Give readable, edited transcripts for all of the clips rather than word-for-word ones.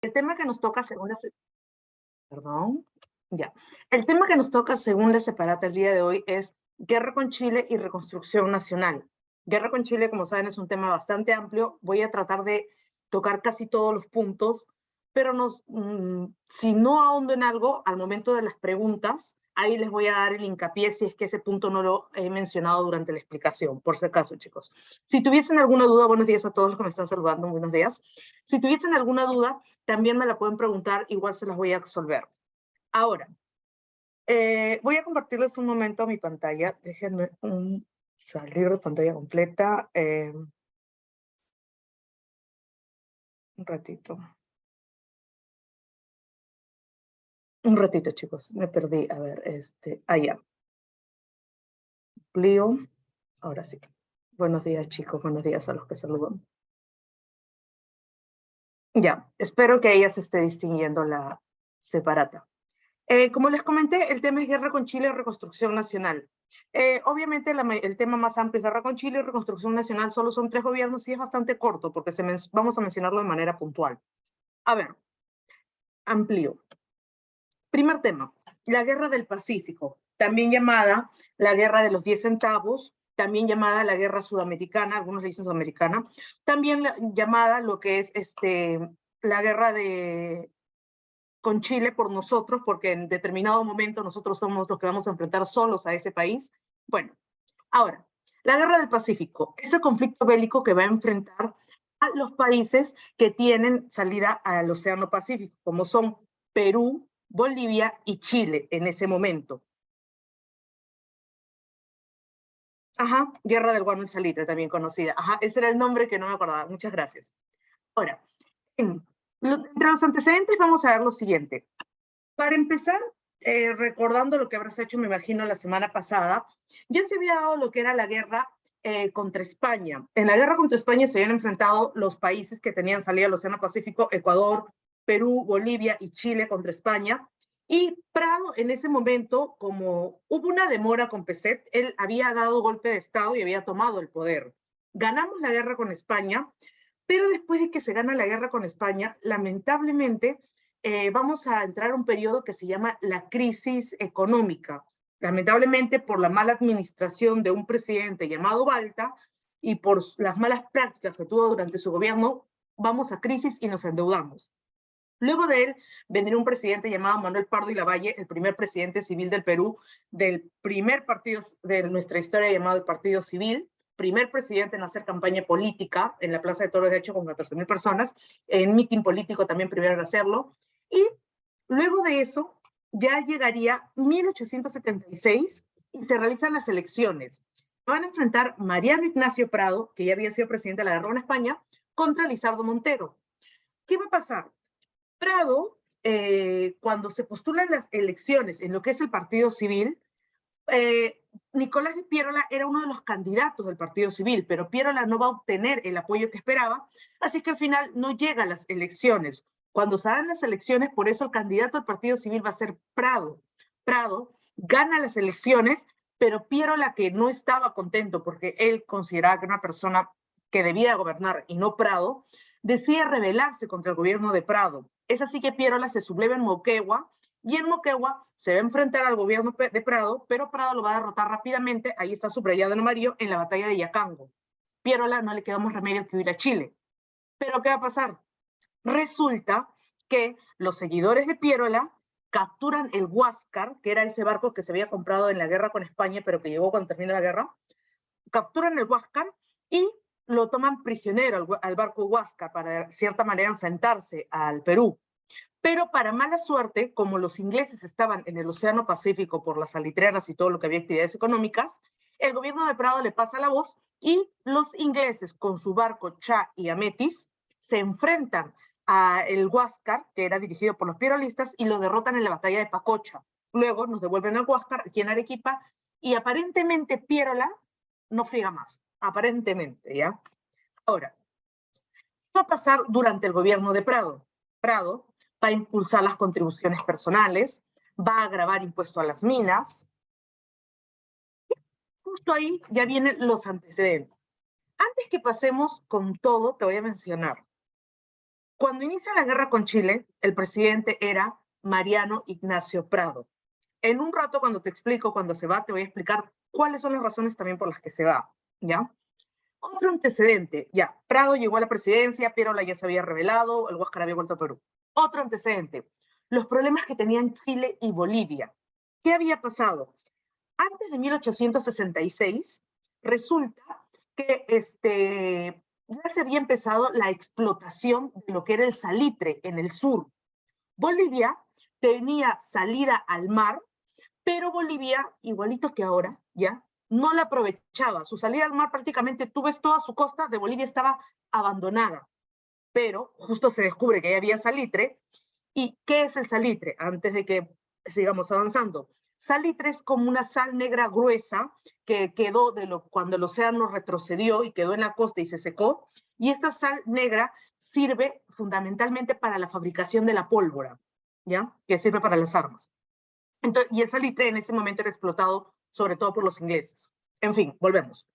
El tema que nos toca según la... Perdón. Ya. El tema que nos toca según la separata el día de hoy es guerra con Chile y reconstrucción nacional. Guerra con Chile, como saben, es un tema bastante amplio. Voy a tratar de tocar casi todos los puntos, pero si no ahondo en algo, al momento de las preguntas, ahí les voy a dar el hincapié si es que ese punto no lo he mencionado durante la explicación, por si acaso, chicos. Si tuviesen alguna duda, buenos días a todos los que me están saludando, buenos días. Si tuviesen alguna duda, también me la pueden preguntar, igual se las voy a resolver. Ahora, voy a compartirles un momento mi pantalla. Déjenme salir de pantalla completa. Un ratito. Un ratito, chicos. Me perdí. A ver, ya. Lío. Ahora sí. Buenos días, chicos. Buenos días a los que saludan. Ya. Espero que ella se esté distinguiendo la separata. Como les comenté, el tema es guerra con Chile y reconstrucción nacional. Obviamente el tema más amplio es guerra con Chile y reconstrucción nacional, solo son 3 gobiernos y es bastante corto porque vamos a mencionarlo de manera puntual. A ver, amplio. Primer tema, la guerra del Pacífico, también llamada la guerra de los 10 centavos, también llamada la guerra sudamericana, algunos le dicen sudamericana, también llamada lo que es la guerra con Chile por nosotros, porque en determinado momento nosotros somos los que vamos a enfrentar solos a ese país. Bueno, ahora, la guerra del Pacífico, ese conflicto bélico que va a enfrentar a los países que tienen salida al Océano Pacífico, como son Perú, Bolivia y Chile en ese momento. Ajá, Guerra del Guano y Salitre, también conocida. Ajá, ese era el nombre que no me acordaba. Muchas gracias. Ahora, entre los antecedentes vamos a ver lo siguiente. Para empezar, recordando lo que habrás hecho, me imagino, la semana pasada, ya se había dado lo que era la guerra contra España. En la guerra contra España se habían enfrentado los países que tenían salida al Océano Pacífico, Ecuador, Perú, Bolivia y Chile contra España. Y Prado, en ese momento, como hubo una demora con Peset, él había dado golpe de Estado y había tomado el poder. Ganamos la guerra con España, pero después de que se gana la guerra con España, lamentablemente, vamos a entrar a un periodo que se llama la crisis económica. Lamentablemente, por la mala administración de un presidente llamado Balta y por las malas prácticas que tuvo durante su gobierno, vamos a crisis y nos endeudamos. Luego de él vendría un presidente llamado Manuel Pardo y Lavalle, el primer presidente civil del Perú, del primer partido de nuestra historia llamado el Partido Civil, primer presidente en hacer campaña política en la Plaza de Toros, de hecho, con 14,000 personas, en mitin político también primero en hacerlo, y luego de eso ya llegaría 1876 y se realizan las elecciones. Van a enfrentar Mariano Ignacio Prado, que ya había sido presidente de la guerra en España, contra Lizardo Montero. ¿Qué va a pasar? Prado, cuando se postulan las elecciones en lo que es el Partido Civil, Nicolás de Piérola era uno de los candidatos del Partido Civil, pero Piérola no va a obtener el apoyo que esperaba, así que al final no llega a las elecciones. Cuando se dan las elecciones, por eso el candidato al Partido Civil va a ser Prado. Prado gana las elecciones, pero Piérola, que no estaba contento porque él consideraba que era una persona que debía gobernar y no Prado, decide rebelarse contra el gobierno de Prado. Es así que Piérola se subleva en Moquegua, y en Moquegua se va a enfrentar al gobierno de Prado, pero Prado lo va a derrotar rápidamente, ahí está subrayado en amarillo, en la batalla de Yacango. Piérola no le queda más remedio que huir a Chile. Pero ¿qué va a pasar? Resulta que los seguidores de Piérola capturan el Huáscar, que era ese barco que se había comprado en la guerra con España, pero que llegó cuando termina la guerra, capturan el Huáscar y lo toman prisionero al barco Huáscar para de cierta manera enfrentarse al Perú. Pero para mala suerte, como los ingleses estaban en el Océano Pacífico por las salitreras y todo lo que había actividades económicas, el gobierno de Prado le pasa la voz y los ingleses con su barco Cha y Ametis se enfrentan a el Huáscar, que era dirigido por los pierolistas, y lo derrotan en la batalla de Pacocha. Luego nos devuelven al Huáscar aquí en Arequipa y aparentemente Piérola no friega más, aparentemente, ¿ya? Ahora, ¿qué va a pasar durante el gobierno de Prado? Prado va a impulsar las contribuciones personales, va a grabar impuestos a las minas. Justo ahí ya vienen los antecedentes. Antes que pasemos con todo, te voy a mencionar. Cuando inicia la guerra con Chile, el presidente era Mariano Ignacio Prado. En un rato, cuando te explico, cuando se va, te voy a explicar cuáles son las razones también por las que se va, ¿ya? Otro antecedente, ya, Prado llegó a la presidencia, Piérola ya se había revelado, el Huáscar había vuelto a Perú. Otro antecedente, los problemas que tenían Chile y Bolivia. ¿Qué había pasado? Antes de 1866, resulta que ya se había empezado la explotación de lo que era el salitre en el sur. Bolivia tenía salida al mar, pero Bolivia, igualito que ahora, ya, no la aprovechaba. Su salida al mar prácticamente, tú ves toda su costa de Bolivia estaba abandonada, pero justo se descubre que ya había salitre. ¿Y qué es el salitre? Antes de que sigamos avanzando. Salitre es como una sal negra gruesa que quedó cuando el océano retrocedió y quedó en la costa y se secó. Y esta sal negra sirve fundamentalmente para la fabricación de la pólvora, ¿ya? Que sirve para las armas. Entonces, y el salitre en ese momento era explotado sobre todo por los ingleses. En fin, volvemos.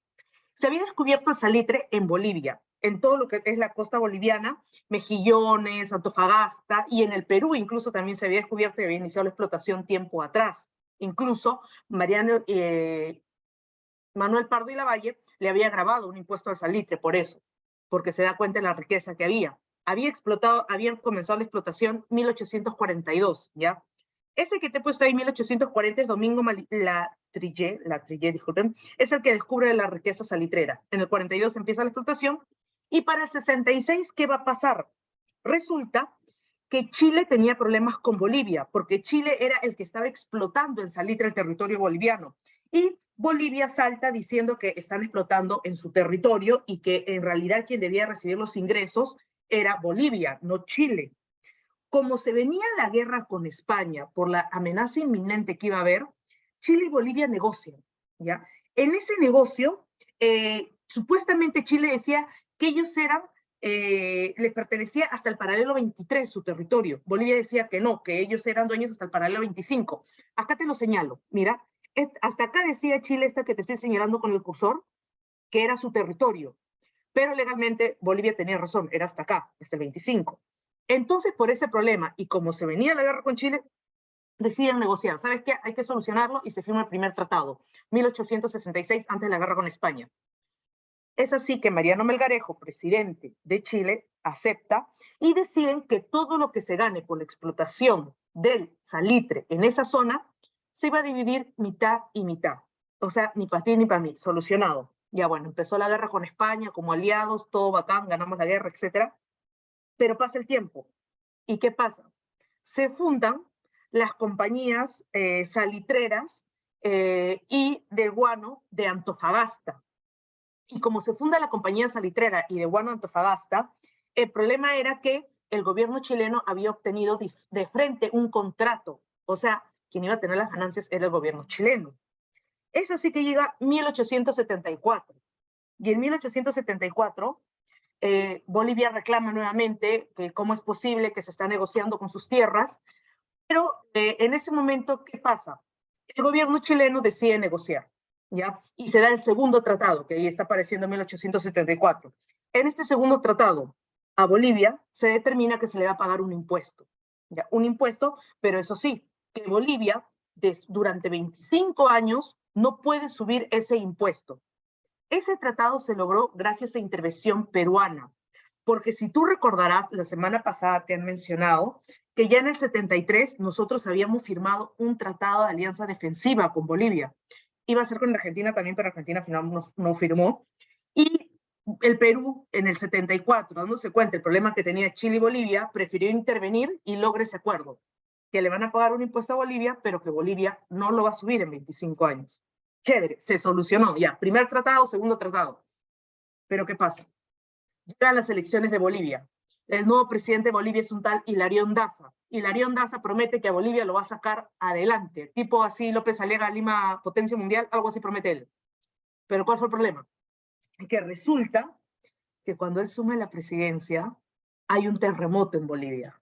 Se había descubierto el salitre en Bolivia, en todo lo que es la costa boliviana, Mejillones, Antofagasta, y en el Perú incluso también se había descubierto y había iniciado la explotación tiempo atrás. Incluso Manuel Pardo y Lavalle le había grabado un impuesto al salitre por eso, porque se da cuenta de la riqueza que había. Habían comenzado la explotación en 1842, ¿ya? Ese que te he puesto ahí, 1840, es Domingo Latrille, disculpen, es el que descubre la riqueza salitrera. En el 42 empieza la explotación, y para el 66, ¿qué va a pasar? Resulta que Chile tenía problemas con Bolivia, porque Chile era el que estaba explotando en salitre el territorio boliviano, y Bolivia salta diciendo que están explotando en su territorio y que en realidad quien debía recibir los ingresos era Bolivia, no Chile. Como se venía la guerra con España por la amenaza inminente que iba a haber, Chile y Bolivia negocian, ¿ya? En ese negocio, supuestamente Chile decía que ellos les pertenecía hasta el paralelo 23 su territorio. Bolivia decía que no, que ellos eran dueños hasta el paralelo 25. Acá te lo señalo, mira, hasta acá decía Chile, esta que te estoy señalando con el cursor, que era su territorio. Pero legalmente Bolivia tenía razón, era hasta acá, hasta el 25. Entonces, por ese problema, y como se venía la guerra con Chile, deciden negociar. ¿Sabes qué? Hay que solucionarlo, y se firma el primer tratado, 1866, antes de la guerra con España. Es así que Mariano Melgarejo, presidente de Chile, acepta y deciden que todo lo que se gane por la explotación del salitre en esa zona se iba a dividir mitad y mitad. O sea, ni para ti ni para mí, solucionado. Ya bueno, empezó la guerra con España como aliados, todo bacán, ganamos la guerra, etc. Pero pasa el tiempo. ¿Y qué pasa? Se fundan las compañías salitreras y de guano de Antofagasta. Y como se funda la compañía salitrera y de guano Antofagasta, el problema era que el gobierno chileno había obtenido de frente un contrato. O sea, quien iba a tener las ganancias era el gobierno chileno. Es así que llega 1874. Y en 1874, Bolivia reclama nuevamente que cómo es posible que se está negociando con sus tierras, pero en ese momento, ¿qué pasa? El gobierno chileno decide negociar, ¿ya? Y se da el segundo tratado, que ahí está apareciendo en 1874. En este segundo tratado, a Bolivia se determina que se le va a pagar un impuesto, ¿ya? Un impuesto, pero eso sí, que Bolivia durante 25 años no puede subir ese impuesto. Ese tratado se logró gracias a intervención peruana, porque si tú recordarás, la semana pasada te han mencionado que ya en el 73 nosotros habíamos firmado un tratado de alianza defensiva con Bolivia. Iba a ser con Argentina también, pero Argentina al final no firmó. Y el Perú en el 74, dándose cuenta del problema que tenía Chile y Bolivia, prefirió intervenir y logra ese acuerdo, que le van a pagar un impuesto a Bolivia, pero que Bolivia no lo va a subir en 25 años. Chévere, se solucionó ya. Primer tratado, segundo tratado. Pero ¿qué pasa? Llegan las elecciones de Bolivia. El nuevo presidente de Bolivia es un tal Hilarión Daza. Hilarión Daza promete que a Bolivia lo va a sacar adelante. Tipo así López Aliaga, Lima, potencia mundial, algo así promete él. Pero ¿cuál fue el problema? Que resulta que cuando él suma la presidencia, hay un terremoto en Bolivia.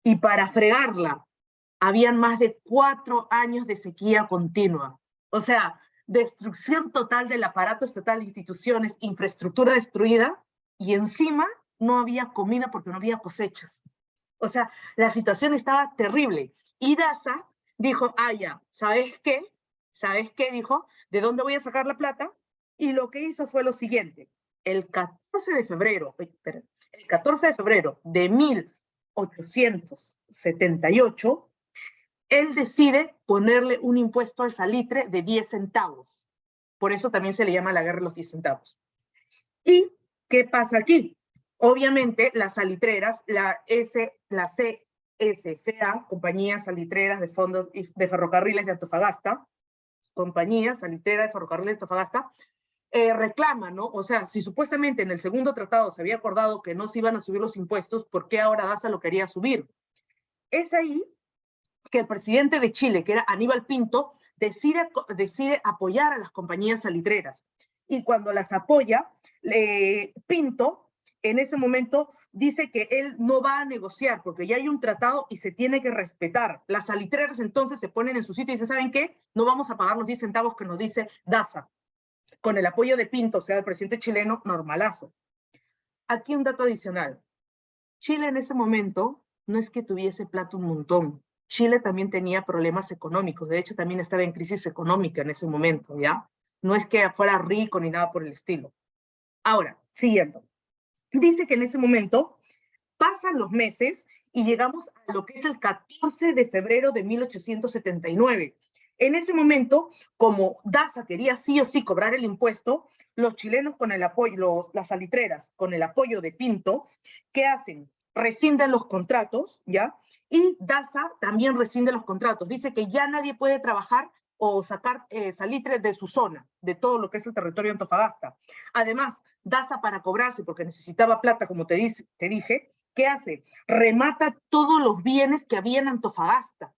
Y para fregarla, habían más de 4 años de sequía continua. O sea, destrucción total del aparato estatal, instituciones, infraestructura destruida, y encima no había comida porque no había cosechas. O sea, la situación estaba terrible. Y Daza dijo, ya, ¿sabes qué? ¿Sabes qué? Dijo, ¿de dónde voy a sacar la plata? Y lo que hizo fue lo siguiente. El 14 de febrero de 1878, él decide ponerle un impuesto al salitre de 10 centavos. Por eso también se le llama la guerra de los 10 centavos. ¿Y qué pasa aquí? Obviamente, las salitreras, la CSFA, Compañía Salitreras de Fondos de Ferrocarriles de Antofagasta, Compañía Salitrera de Ferrocarriles de Antofagasta, reclama, ¿no? O sea, si supuestamente en el segundo tratado se había acordado que no se iban a subir los impuestos, ¿por qué ahora Daza lo quería subir? Es ahí que el presidente de Chile, que era Aníbal Pinto, decide apoyar a las compañías salitreras. Y cuando las apoya, Pinto, en ese momento, dice que él no va a negociar porque ya hay un tratado y se tiene que respetar. Las salitreras entonces se ponen en su sitio y dicen, ¿saben qué? No vamos a pagar los 10 centavos que nos dice Daza. Con el apoyo de Pinto, o sea, del presidente chileno, normalazo. Aquí un dato adicional. Chile en ese momento no es que tuviese plata un montón. Chile también tenía problemas económicos. De hecho, también estaba en crisis económica en ese momento, ¿ya? No es que fuera rico ni nada por el estilo. Ahora, siguiendo. Dice que en ese momento pasan los meses y llegamos a lo que es el 14 de febrero de 1879. En ese momento, como Daza quería sí o sí cobrar el impuesto, los chilenos con el apoyo, las salitreras, con el apoyo de Pinto, ¿qué hacen? Rescinden los contratos, ¿ya? Y Daza también rescinde los contratos. Dice que ya nadie puede trabajar o sacar salitre de su zona, de todo lo que es el territorio de Antofagasta. Además, Daza para cobrarse, porque necesitaba plata, como te dije, ¿qué hace? Remata todos los bienes que había en Antofagasta.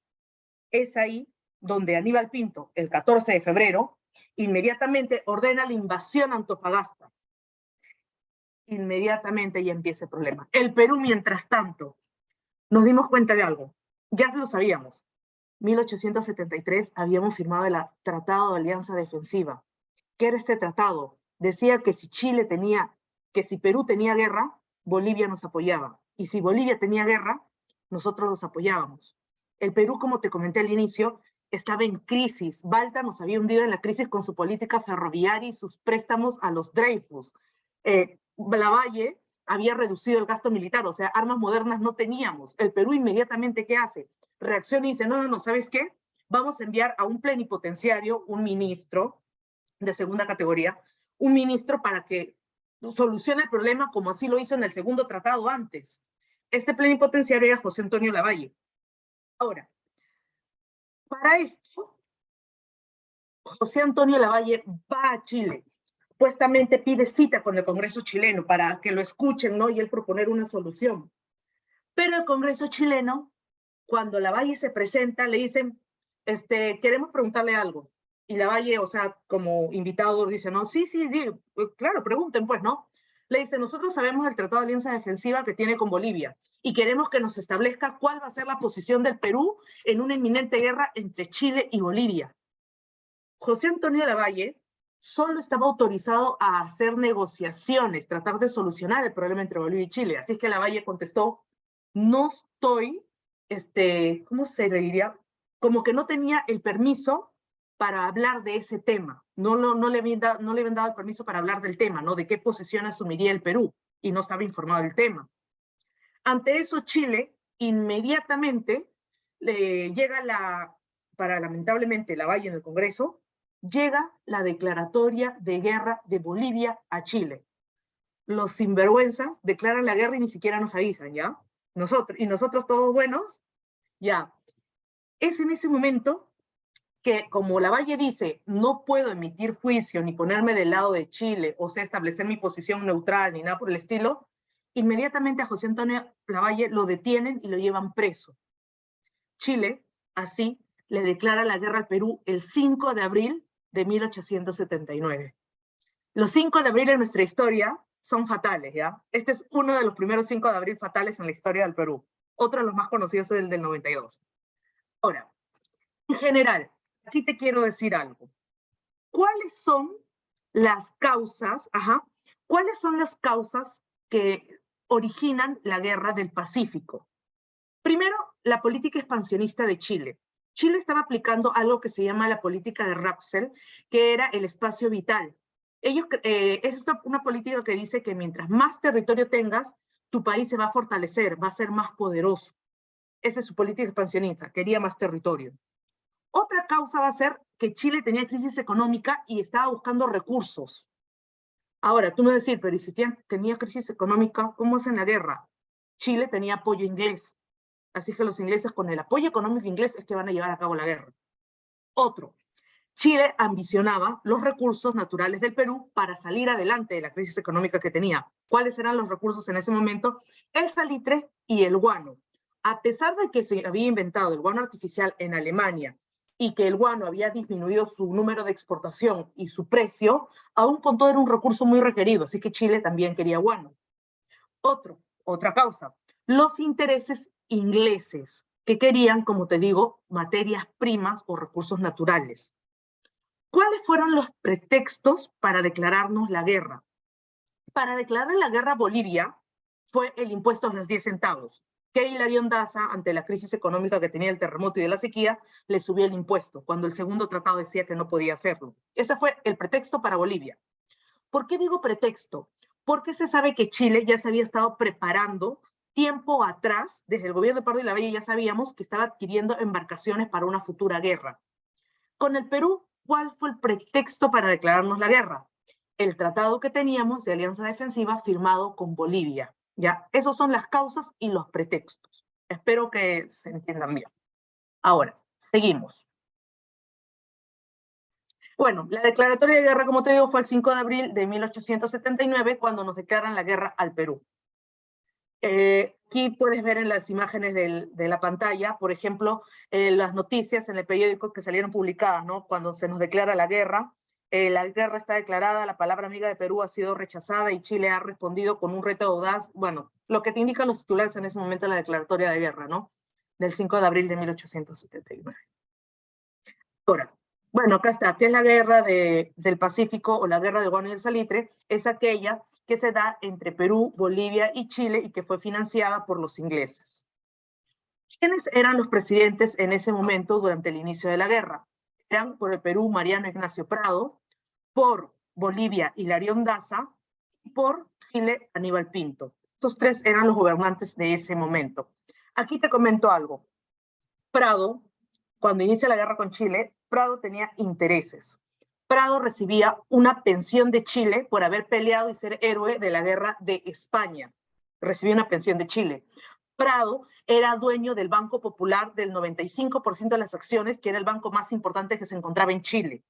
Es ahí donde Aníbal Pinto, el 14 de febrero, inmediatamente ordena la invasión a Antofagasta. Inmediatamente ya empieza el problema. El Perú, mientras tanto, nos dimos cuenta de algo. Ya lo sabíamos. 1873 habíamos firmado el Tratado de Alianza Defensiva. ¿Qué era este tratado? Decía que si Perú tenía guerra, Bolivia nos apoyaba. Y si Bolivia tenía guerra, nosotros los apoyábamos. El Perú, como te comenté al inicio, estaba en crisis. Balta nos había hundido en la crisis con su política ferroviaria y sus préstamos a los Dreyfus. Lavalle había reducido el gasto militar, o sea, armas modernas no teníamos. El Perú inmediatamente, ¿qué hace? Reacciona y dice, no, ¿sabes qué? Vamos a enviar a un plenipotenciario, un ministro de segunda categoría, un ministro para que solucione el problema como así lo hizo en el segundo tratado antes. Este plenipotenciario era José Antonio Lavalle. Ahora, para esto, José Antonio Lavalle va a Chile. Supuestamente pide cita con el Congreso chileno para que lo escuchen, ¿no? Y él proponer una solución. Pero el Congreso chileno, cuando Lavalle se presenta, le dicen, queremos preguntarle algo. Y Lavalle, o sea, como invitado, dice, no, sí, claro, pregunten, pues, ¿no? Le dice, nosotros sabemos el Tratado de Alianza Defensiva que tiene con Bolivia y queremos que nos establezca cuál va a ser la posición del Perú en una inminente guerra entre Chile y Bolivia. José Antonio Lavalle solo estaba autorizado a hacer negociaciones, tratar de solucionar el problema entre Bolivia y Chile. Así es que Lavalle contestó, no estoy, ¿cómo se le diría? Como que no tenía el permiso para hablar de ese tema. No le habían dado el permiso para hablar del tema, ¿no? De qué posición asumiría el Perú, y no estaba informado del tema. Ante eso, Chile inmediatamente llega para lamentablemente Lavalle en el Congreso, llega la declaratoria de guerra de Bolivia a Chile. Los sinvergüenzas declaran la guerra y ni siquiera nos avisan, ¿ya? Nosotros todos buenos, ya. Es en ese momento que, como Lavalle dice, no puedo emitir juicio ni ponerme del lado de Chile, o sea, establecer mi posición neutral ni nada por el estilo, inmediatamente a José Antonio Lavalle lo detienen y lo llevan preso. Chile, así, le declara la guerra al Perú el 5 de abril de 1879. Los 5 de abril en nuestra historia son fatales, ¿ya? Este es uno de los primeros 5 de abril fatales en la historia del Perú. Otro de los más conocidos es el del 92. Ahora, en general, aquí te quiero decir algo. ¿Cuáles son las causas, ¿cuáles son las causas que originan la Guerra del Pacífico. Primero, la política expansionista de Chile. Chile estaba aplicando algo que se llama la política de Rumsfeld, que era el espacio vital. Es una política que dice que mientras más territorio tengas, tu país se va a fortalecer, va a ser más poderoso. Esa es su política expansionista, quería más territorio. Otra causa va a ser que Chile tenía crisis económica y estaba buscando recursos. Ahora, tú me vas a decir, pero ¿y si tenía crisis económica, cómo hacen la guerra? Chile tenía apoyo inglés. Así que los ingleses, con el apoyo económico inglés, es que van a llevar a cabo la guerra. Otro, Chile ambicionaba los recursos naturales del Perú para salir adelante de la crisis económica que tenía. ¿Cuáles eran los recursos en ese momento? El salitre y el guano. A pesar de que se había inventado el guano artificial en Alemania y que el guano había disminuido su número de exportación y su precio, aún con todo era un recurso muy requerido, así que Chile también quería guano. Otra causa, los intereses ingleses, que querían, como te digo, materias primas o recursos naturales. ¿Cuáles fueron los pretextos para declararnos la guerra? Para declarar la guerra a Bolivia fue el impuesto a los 10 centavos, que Hilarión Daza, ante la crisis económica que tenía el terremoto y de la sequía, le subió el impuesto, cuando el segundo tratado decía que no podía hacerlo. Ese fue el pretexto para Bolivia. ¿Por qué digo pretexto? Porque se sabe que Chile ya se había estado preparando tiempo atrás, desde el gobierno de Pardo y Lavalle ya sabíamos que estaba adquiriendo embarcaciones para una futura guerra. Con el Perú, ¿cuál fue el pretexto para declararnos la guerra? El tratado que teníamos de alianza defensiva firmado con Bolivia. ¿Ya? Esas son las causas y los pretextos. Espero que se entiendan bien. Ahora, seguimos. Bueno, la declaratoria de guerra, como te digo, fue el 5 de abril de 1879, cuando nos declaran la guerra al Perú. Aquí puedes ver en las imágenes de la pantalla, por ejemplo, las noticias en el periódico que salieron publicadas, ¿no? Cuando se nos declara la guerra está declarada, la palabra amiga de Perú ha sido rechazada y Chile ha respondido con un reto audaz. Bueno, lo que te indican los titulares en ese momento de la declaratoria de guerra, ¿no? Del 5 de abril de 1879. Ahora, bueno, acá está, ¿qué es la guerra del Pacífico o la guerra del guano y el salitre? Es aquella que se da entre Perú, Bolivia y Chile y que fue financiada por los ingleses. ¿Quiénes eran los presidentes en ese momento durante el inicio de la guerra? Eran por el Perú Mariano Ignacio Prado, por Bolivia Hilarión Daza y por Chile Aníbal Pinto. Estos tres eran los gobernantes de ese momento. Aquí te comento algo. Prado, cuando inicia la guerra con Chile, Prado tenía intereses. Prado recibía una pensión de Chile por haber peleado y ser héroe de la guerra de España. Recibía una pensión de Chile. Prado era dueño del Banco Popular del 95% de las acciones, que era el banco más importante que se encontraba en Chile.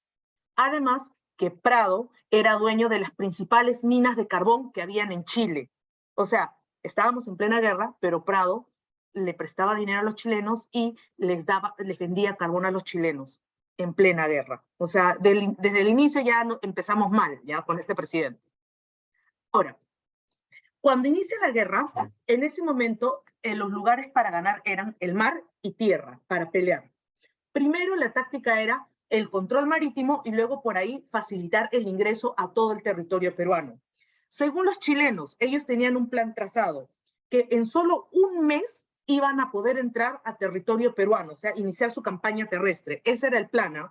Además, que Prado era dueño de las principales minas de carbón que habían en Chile. O sea, estábamos en plena guerra, pero Prado le prestaba dinero a los chilenos y les vendía carbón a los chilenos en plena guerra. O sea, desde el inicio ya empezamos mal, ya con este presidente. Ahora, cuando inicia la guerra, en ese momento los lugares para ganar eran el mar y tierra, para pelear. Primero la táctica era el control marítimo y luego por ahí facilitar el ingreso a todo el territorio peruano. Según los chilenos, ellos tenían un plan trazado, que en solo un mes iban a poder entrar a territorio peruano, o sea, iniciar su campaña terrestre. Ese era el plan, ¿eh?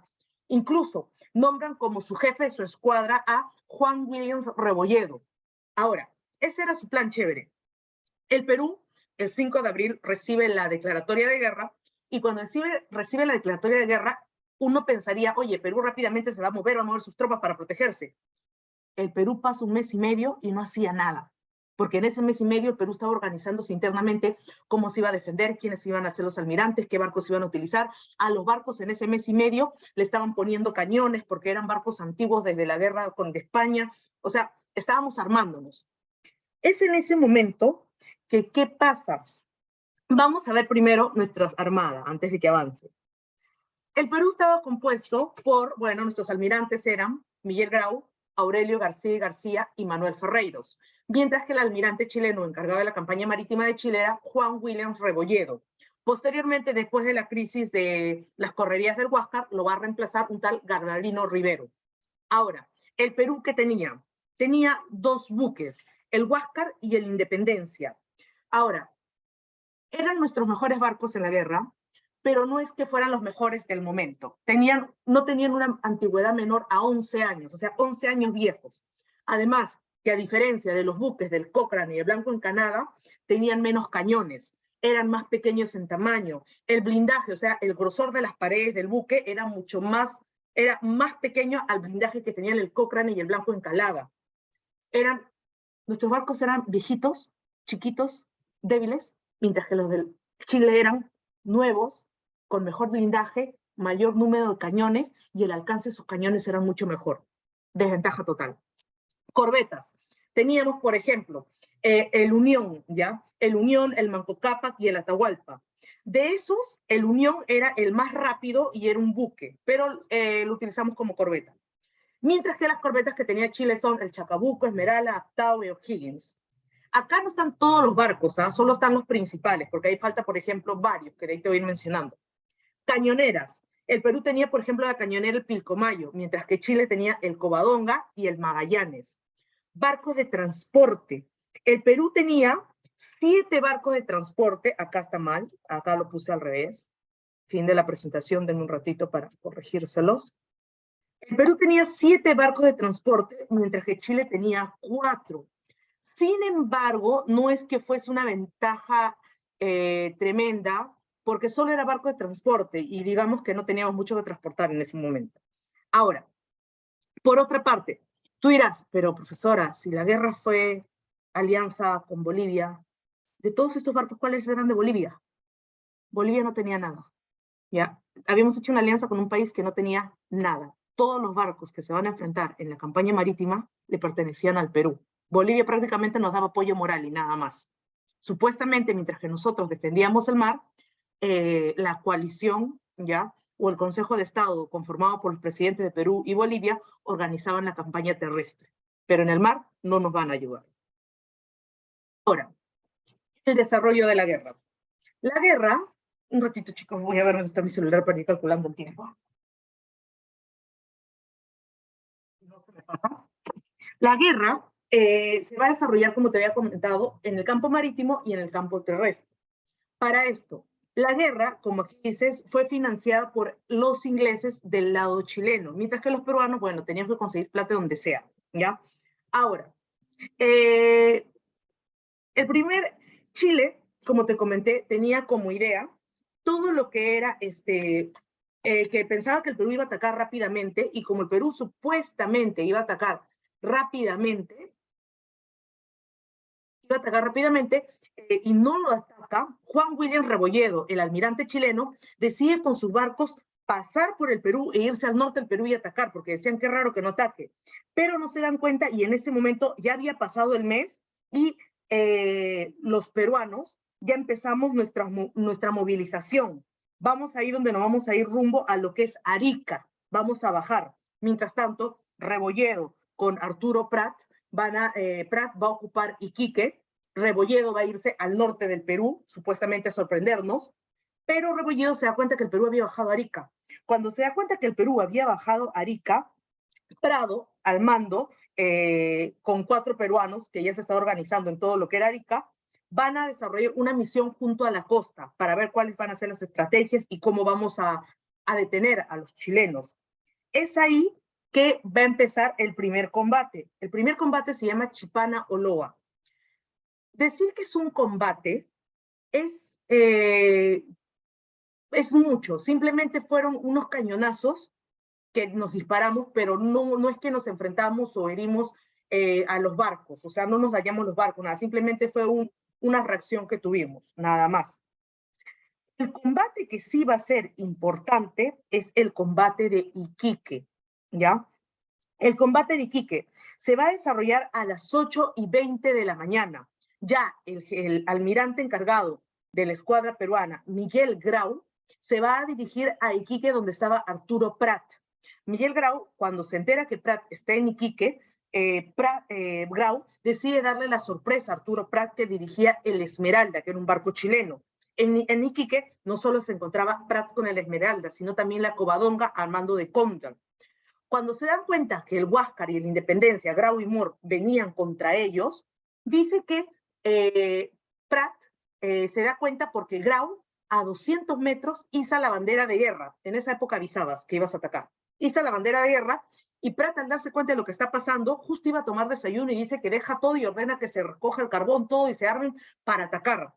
Incluso nombran como su jefe de su escuadra a Juan Williams Rebolledo. Ahora, ese era su plan chévere. El Perú, el 5 de abril, recibe la declaratoria de guerra, y cuando recibe la declaratoria de guerra, uno pensaría, oye, Perú rápidamente se va a mover sus tropas para protegerse. El Perú pasa un mes y medio y no hacía nada, porque en ese mes y medio el Perú estaba organizándose internamente cómo se iba a defender, quiénes iban a ser los almirantes, qué barcos iban a utilizar. A los barcos en ese mes y medio le estaban poniendo cañones, porque eran barcos antiguos desde la guerra con España. O sea, estábamos armándonos. Es en ese momento que, ¿qué pasa? Vamos a ver primero nuestras armadas, antes de que avance. El Perú estaba compuesto por, bueno, nuestros almirantes eran Miguel Grau, Aurelio García y Manuel Ferreiros, mientras que el almirante chileno encargado de la campaña marítima de Chile era Juan Williams Rebolledo. Posteriormente, después de la crisis de las correrías del Huáscar, lo va a reemplazar un tal Garbarino Rivero. Ahora, el Perú, ¿qué tenía? Tenía dos buques, el Huáscar y el Independencia. Ahora, eran nuestros mejores barcos en la guerra, pero no es que fueran los mejores del momento. No tenían una antigüedad menor a 11 años, o sea, 11 años viejos. Además, que a diferencia de los buques del Cochrane y el Blanco en Canadá, tenían menos cañones, eran más pequeños en tamaño. El blindaje, o sea, el grosor de las paredes del buque era más pequeño al blindaje que tenían el Cochrane y el Blanco en Canadá. Nuestros barcos eran viejitos, chiquitos, débiles, mientras que los del Chile eran nuevos, con mejor blindaje, mayor número de cañones, y el alcance de sus cañones era mucho mejor. Desventaja total. Corbetas. Teníamos, por ejemplo, el Unión, ¿ya? El Unión, el Manco Cápac y el Atahualpa. De esos, el Unión era el más rápido y era un buque, pero lo utilizamos como corbeta. Mientras que las corbetas que tenía Chile son el Chacabuco, Esmeralda, Aptao y O'Higgins. Acá no están todos los barcos, solo están los principales, porque ahí falta, por ejemplo, varios, que de ahí te voy a ir mencionando. Cañoneras. El Perú tenía, por ejemplo, la cañonera el Pilcomayo, mientras que Chile tenía el Covadonga y el Magallanes. Barcos de transporte. El Perú tenía 7 barcos de transporte, acá está mal, acá lo puse al revés. Fin de la presentación, denme un ratito para corregírselos. El Perú tenía 7 barcos de transporte, mientras que Chile tenía 4. Sin embargo, no es que fuese una ventaja tremenda, porque solo era barco de transporte y digamos que no teníamos mucho que transportar en ese momento. Ahora, por otra parte, tú dirás, pero profesora, si la guerra fue alianza con Bolivia, de todos estos barcos, ¿cuáles eran de Bolivia? Bolivia no tenía nada, ¿ya? Habíamos hecho una alianza con un país que no tenía nada. Todos los barcos que se van a enfrentar en la campaña marítima le pertenecían al Perú. Bolivia prácticamente nos daba apoyo moral y nada más. Supuestamente, mientras que nosotros defendíamos el mar, la coalición, ¿ya? O el Consejo de Estado, conformado por los presidentes de Perú y Bolivia, organizaban la campaña terrestre. Pero en el mar no nos van a ayudar. Ahora, el desarrollo de la guerra. La guerra, un ratito chicos, voy a ver dónde está mi celular para ir calculando el tiempo. No se me pasa. La guerra se va a desarrollar, como te había comentado, en el campo marítimo y en el campo terrestre. Para esto, la guerra, como aquí dices, fue financiada por los ingleses del lado chileno, mientras que los peruanos, bueno, tenían que conseguir plata donde sea, ¿ya? Ahora, el primer Chile, como te comenté, tenía como idea todo lo que era que pensaba que el Perú iba a atacar rápidamente, y como el Perú supuestamente iba a atacar rápidamente, y no lo ataca, Juan William Rebolledo, el almirante chileno, decide con sus barcos pasar por el Perú e irse al norte del Perú y atacar, porque decían que raro que no ataque. Pero no se dan cuenta, y en ese momento ya había pasado el mes, y los peruanos ya empezamos nuestra movilización. Vamos a ir donde nos vamos a ir rumbo a lo que es Arica, vamos a bajar. Mientras tanto, Rebolledo con Arturo Prat, Prat va a ocupar Iquique, Rebolledo va a irse al norte del Perú, supuestamente a sorprendernos, pero Rebolledo se da cuenta que el Perú había bajado a Arica. Cuando se da cuenta que el Perú había bajado a Arica, Prado, al mando, con 4 peruanos, que ya se estaba organizando en todo lo que era Arica, van a desarrollar una misión junto a la costa para ver cuáles van a ser las estrategias y cómo vamos a detener a los chilenos. Es ahí que va a empezar el primer combate. El primer combate se llama Chipana-Oloa. Decir que es un combate es mucho. Simplemente fueron unos cañonazos que nos disparamos, pero no es que nos enfrentamos o herimos a los barcos. O sea, no nos dañamos los barcos, nada. Simplemente fue una reacción que tuvimos, nada más. El combate que sí va a ser importante es el combate de Iquique, ¿ya? El combate de Iquique se va a desarrollar a las 8:20 de la mañana. Ya el almirante encargado de la escuadra peruana, Miguel Grau, se va a dirigir a Iquique, donde estaba Arturo Prat. Miguel Grau, cuando se entera que Prat está en Iquique, Grau decide darle la sorpresa a Arturo Prat, que dirigía el Esmeralda, que era un barco chileno. En Iquique no solo se encontraba Prat con el Esmeralda, sino también la Covadonga al mando de Condon. Cuando se dan cuenta que el Huáscar y el Independencia, Grau y Moore, venían contra ellos, Dice que Prat se da cuenta porque Grau a 200 metros iza la bandera de guerra. En esa época avisabas que ibas a atacar. Iza la bandera de guerra y Prat, al darse cuenta de lo que está pasando, justo iba a tomar desayuno y dice que deja todo y ordena que se recoja el carbón, todo, y se armen para atacar.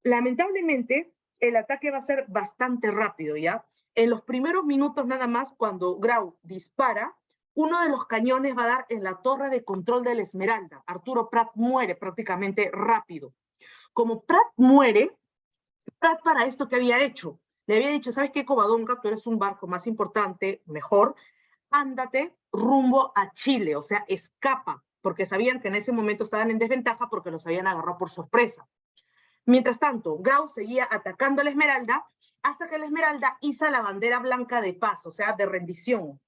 Lamentablemente, el ataque va a ser bastante rápido, ¿ya? En los primeros minutos nada más, cuando Grau dispara, uno de los cañones va a dar en la torre de control de la Esmeralda. Arturo Prat muere prácticamente rápido. Como Prat muere, Prat para esto que había hecho, le había dicho, ¿sabes qué, Covadonga? Tú eres un barco más importante, mejor, ándate rumbo a Chile, o sea, escapa, porque sabían que en ese momento estaban en desventaja porque los habían agarrado por sorpresa. Mientras tanto, Grau seguía atacando a la Esmeralda hasta que la Esmeralda iza la bandera blanca de paz, o sea, de rendición.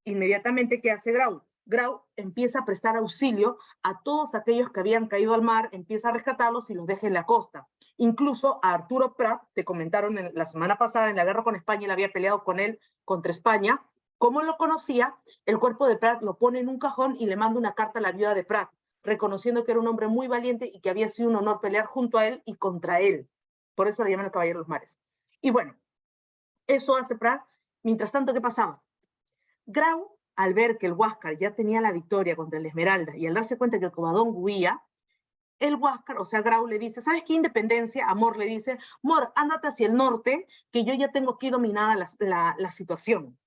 Inmediatamente, ¿qué hace Grau? Grau empieza a prestar auxilio a todos aquellos que habían caído al mar, empieza a rescatarlos y los deja en la costa. Incluso a Arturo Prat, te comentaron la semana pasada en la guerra con España, él había peleado con él contra España. Como lo conocía, el cuerpo de Prat lo pone en un cajón y le manda una carta a la viuda de Prat, reconociendo que era un hombre muy valiente y que había sido un honor pelear junto a él y contra él. Por eso le llaman el Caballero de los Mares. Y bueno, eso hace Prat. Mientras tanto, ¿qué pasaba? Grau, al ver que el Huáscar ya tenía la victoria contra el Esmeralda y al darse cuenta que el Covadonga huía, el Huáscar, o sea, Grau le dice, ¿sabes qué, Independencia? Amor le dice, Mor, ándate hacia el norte, que yo ya tengo aquí dominada la situación.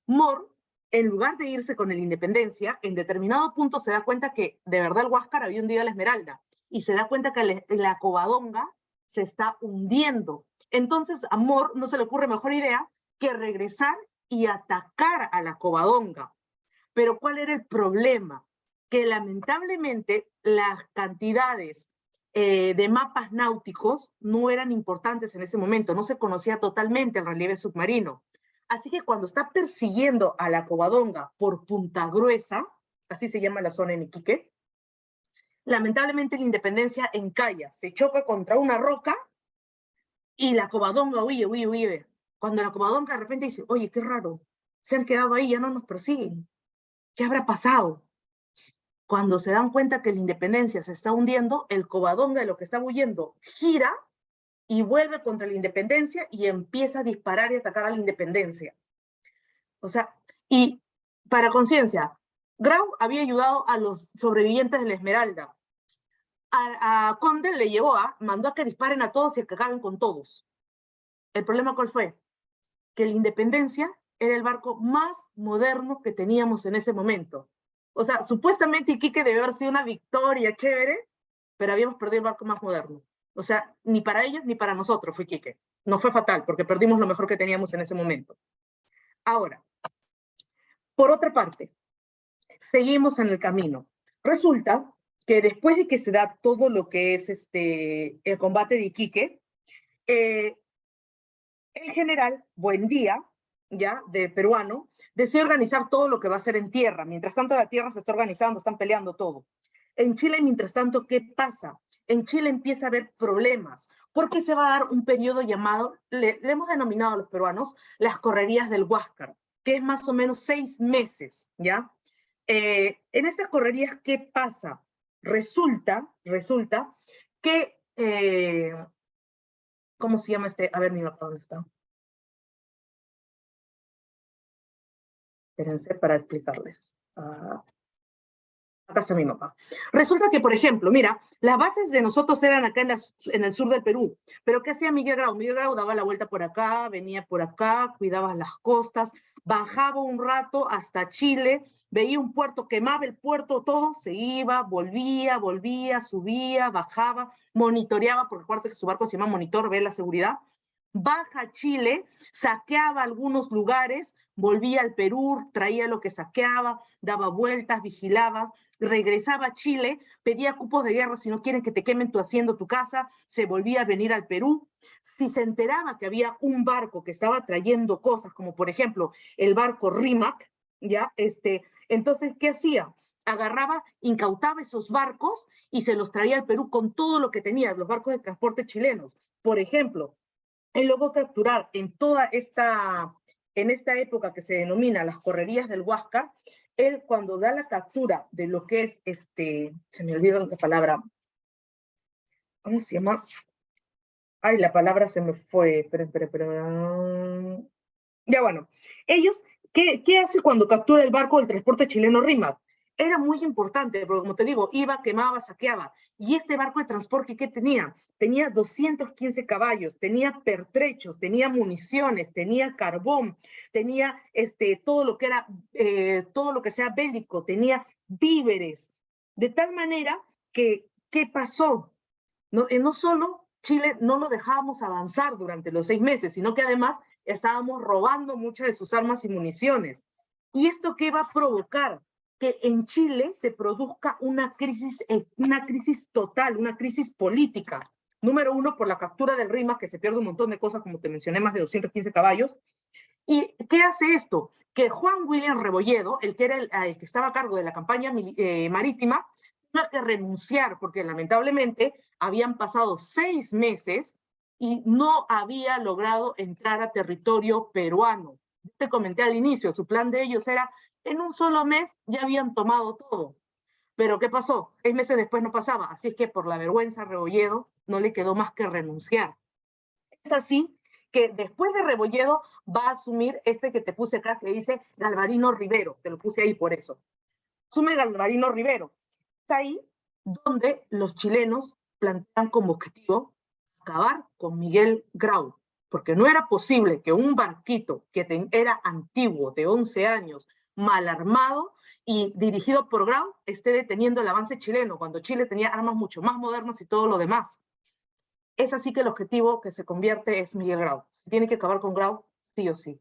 Mor, en lugar de irse con el Independencia, en determinado punto se da cuenta que de verdad el Huáscar había hundido a la Esmeralda y se da cuenta que la Covadonga se está hundiendo. Entonces a Mor no se le ocurre mejor idea que regresar y atacar a la Covadonga. Pero ¿cuál era el problema? Que lamentablemente las cantidades de mapas náuticos no eran importantes en ese momento, no se conocía totalmente el relieve submarino. Así que cuando está persiguiendo a la Covadonga por Punta Gruesa, así se llama la zona en Iquique, lamentablemente la Independencia encalla, se choca contra una roca y la Covadonga huye. Cuando la Covadonga de repente dice, oye, qué raro, se han quedado ahí, ya no nos persiguen. ¿Qué habrá pasado? Cuando se dan cuenta que la Independencia se está hundiendo, el Covadonga de lo que está huyendo gira y vuelve contra la Independencia y empieza a disparar y atacar a la Independencia. O sea, y para conciencia, Grau había ayudado a los sobrevivientes de la Esmeralda. A Conde le llevó mandó a que disparen a todos y que acaben con todos. ¿El problema cuál fue? Que la Independencia era el barco más moderno que teníamos en ese momento. O sea, supuestamente Iquique debe haber sido una victoria chévere, pero habíamos perdido el barco más moderno. O sea, ni para ellos ni para nosotros fue Iquique. No fue fatal, porque perdimos lo mejor que teníamos en ese momento. Ahora, por otra parte, seguimos en el camino. Resulta que después de que se da todo lo que es el combate de Iquique, el general Buendía, ya, de peruano, desea organizar todo lo que va a hacer en tierra. Mientras tanto, la tierra se está organizando, están peleando todo. En Chile, mientras tanto, ¿qué pasa? En Chile empieza a haber problemas, porque se va a dar un periodo llamado, le hemos denominado a los peruanos, las correrías del Huáscar, que es más o menos 6 meses, ¿ya? En estas correrías, ¿qué pasa? Resulta que, ¿cómo se llama este? A ver, mi mapa, ¿dónde está? Espérense para explicarles. Acá está mi mapa. Resulta que, por ejemplo, mira, las bases de nosotros eran acá en el sur del Perú, pero ¿qué hacía Miguel Grau? Miguel Grau daba la vuelta por acá, venía por acá, cuidaba las costas, bajaba un rato hasta Chile, veía un puerto, quemaba el puerto, todo, se iba, volvía, subía, bajaba, monitoreaba, porque acuérdate que su barco se llama Monitor, ve la seguridad, baja a Chile, saqueaba algunos lugares, volvía al Perú, traía lo que saqueaba, daba vueltas, vigilaba, regresaba a Chile, pedía cupos de guerra si no quieren que te quemen tu hacienda, tu casa, se volvía a venir al Perú. Si se enteraba que había un barco que estaba trayendo cosas, como por ejemplo el barco Rimac, ¿ya? Entonces, ¿qué hacía? Agarraba, incautaba esos barcos y se los traía al Perú con todo lo que tenía, los barcos de transporte chilenos. Por ejemplo, él logró capturar en esta época que se denomina las correrías del Huáscar, él cuando da la captura de lo que es, se me olvidó la palabra, ¿cómo se llama? Ay, la palabra se me fue, espera. Ya bueno, ellos, ¿qué hace cuando captura el barco del transporte chileno RIMAC? Era muy importante, porque como te digo, iba, quemaba, saqueaba. Y este barco de transporte, ¿qué tenía? Tenía 215 caballos, tenía pertrechos, tenía municiones, tenía carbón, tenía todo lo que era, todo lo que sea bélico, tenía víveres. De tal manera que, ¿qué pasó? No solo Chile no lo dejábamos avanzar durante los 6 meses, sino que además estábamos robando muchas de sus armas y municiones. ¿Y esto qué va a provocar? Que en Chile se produzca una crisis total, una crisis política. Número uno, por la captura del RIMAC, que se pierde un montón de cosas, como te mencioné, más de 215 caballos. ¿Y qué hace esto? Que Juan William Rebolledo, el que era el que estaba a cargo de la campaña marítima, tuvo que renunciar porque lamentablemente habían pasado 6 meses y no había logrado entrar a territorio peruano. Te comenté al inicio, su plan de ellos era, en un solo mes ya habían tomado todo. Pero ¿qué pasó? 6 meses después no pasaba, así es que por la vergüenza a Rebolledo no le quedó más que renunciar. Es así que después de Rebolledo va a asumir este que te puse acá que dice Galvarino Rivero, te lo puse ahí por eso. Asume Galvarino Rivero. Está ahí donde los chilenos plantean como objetivo acabar con Miguel Grau, porque no era posible que un barquito que era antiguo, de 11 años, mal armado y dirigido por Grau, esté deteniendo el avance chileno, cuando Chile tenía armas mucho más modernas y todo lo demás. Es así que el objetivo que se convierte es Miguel Grau. Se tiene que acabar con Grau, sí o sí.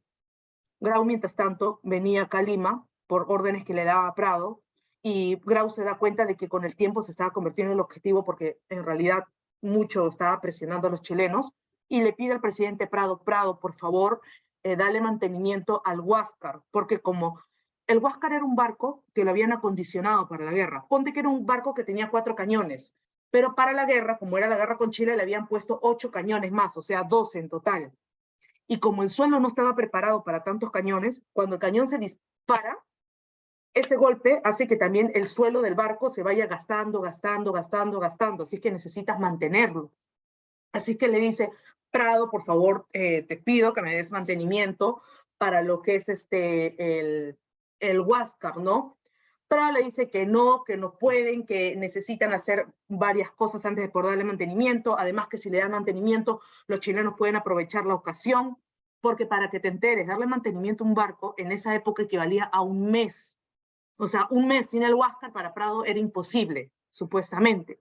Grau, mientras tanto, venía acá a Lima por órdenes que le daba Prado, y Grau se da cuenta de que con el tiempo se estaba convirtiendo en el objetivo porque en realidad mucho estaba presionando a los chilenos, y le pide al presidente Prado, por favor, dale mantenimiento al Huáscar, porque como el Huáscar era un barco que lo habían acondicionado para la guerra, ponte que era un barco que tenía 4 cañones, pero para la guerra, como era la guerra con Chile, le habían puesto 8 cañones más, o sea, 12 en total. Y como el suelo no estaba preparado para tantos cañones, cuando el cañón se dispara, ese golpe hace que también el suelo del barco se vaya gastando. Así que necesitas mantenerlo. Así que le dice, Prado, por favor, te pido que me des mantenimiento para lo que es el Huáscar, ¿no? Prado le dice que no pueden, que necesitan hacer varias cosas antes de poder darle mantenimiento. Además que si le dan mantenimiento, los chilenos pueden aprovechar la ocasión, porque para que te enteres, darle mantenimiento a un barco en esa época equivalía a un mes. O sea, un mes sin el Huáscar para Prado era imposible, supuestamente.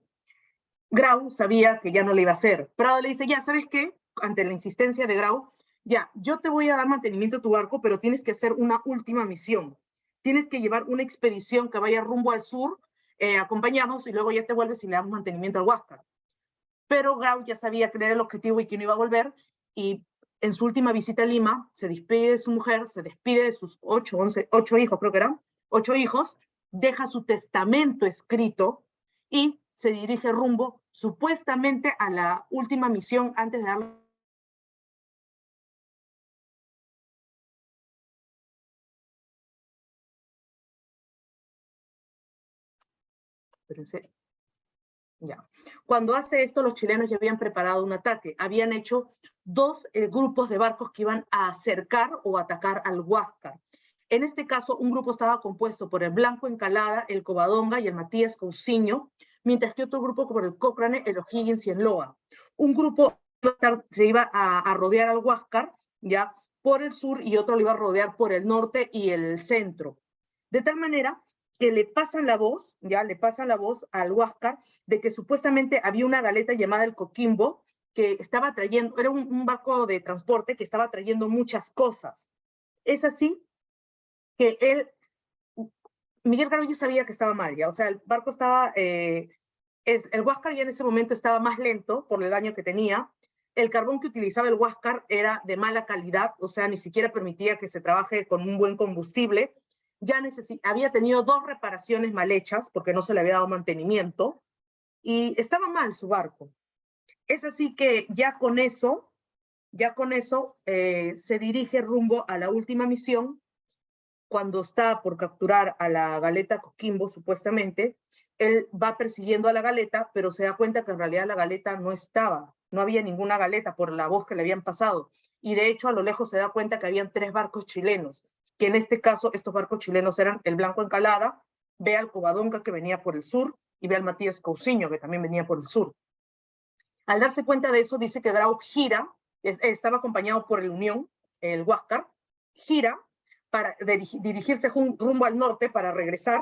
Grau sabía que ya no le iba a hacer. Prado le dice, ya, ¿sabes qué? Ante la insistencia de Grau, ya, yo te voy a dar mantenimiento a tu barco, pero tienes que hacer una última misión. Tienes que llevar una expedición que vaya rumbo al sur, acompañarnos, y luego ya te vuelves y le damos mantenimiento al Huáscar. Pero Grau ya sabía que era el objetivo y que no iba a volver, y en su última visita a Lima se despide de su mujer, se despide de sus 8 hijos, creo que eran, 8 hijos, deja su testamento escrito y se dirige rumbo supuestamente a la última misión antes de darle. Espérense. Ya. Cuando hace esto, los chilenos ya habían preparado un ataque. Habían hecho 2 grupos de barcos que iban a acercar o atacar al Huáscar. En este caso, un grupo estaba compuesto por el Blanco Encalada, el Covadonga y el Matías Cousiño, mientras que otro grupo por el Cochrane, el O'Higgins y el Loa. Un grupo se iba a rodear al Huáscar, ya, por el sur, y otro lo iba a rodear por el norte y el centro. De tal manera que le pasan la voz al Huáscar de que supuestamente había una galeta llamada el Coquimbo que estaba trayendo, era un barco de transporte que estaba trayendo muchas cosas. Es así que Miguel Grau ya sabía que estaba mal, ya, o sea, el barco estaba, el Huáscar ya en ese momento estaba más lento por el daño que tenía. El carbón que utilizaba el Huáscar era de mala calidad, o sea, ni siquiera permitía que se trabaje con un buen combustible. Ya había tenido 2 reparaciones mal hechas porque no se le había dado mantenimiento y estaba mal su barco. Es así que ya con eso se dirige rumbo a la última misión, cuando está por capturar a la galeta Coquimbo, supuestamente, él va persiguiendo a la galeta, pero se da cuenta que en realidad la galeta no estaba, no había ninguna galeta por la voz que le habían pasado. Y de hecho, a lo lejos se da cuenta que habían 3 barcos chilenos, que en este caso, estos barcos chilenos eran el Blanco Encalada, ve al Covadonga, que venía por el sur, y ve al Matías Cousiño, que también venía por el sur. Al darse cuenta de eso, dice que Grau gira, estaba acompañado por el Unión, el Huáscar, gira para dirigirse rumbo al norte para regresar,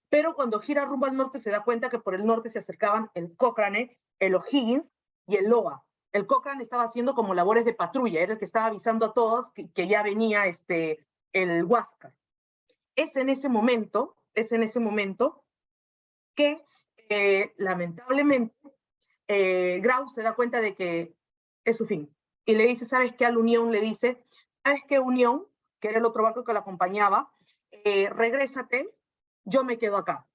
pero cuando gira rumbo al norte se da cuenta que por el norte se acercaban el Cochrane, el O'Higgins y el Loa. El Cochrane estaba haciendo como labores de patrulla, era el que estaba avisando a todos que ya venía el Huáscar. Es en ese momento que lamentablemente Grau se da cuenta de que es su fin. Y le dice, ¿sabes qué? Al Unión le dice, ¿sabes qué, Unión? Que era el otro barco que la acompañaba, regrésate, yo me quedo acá.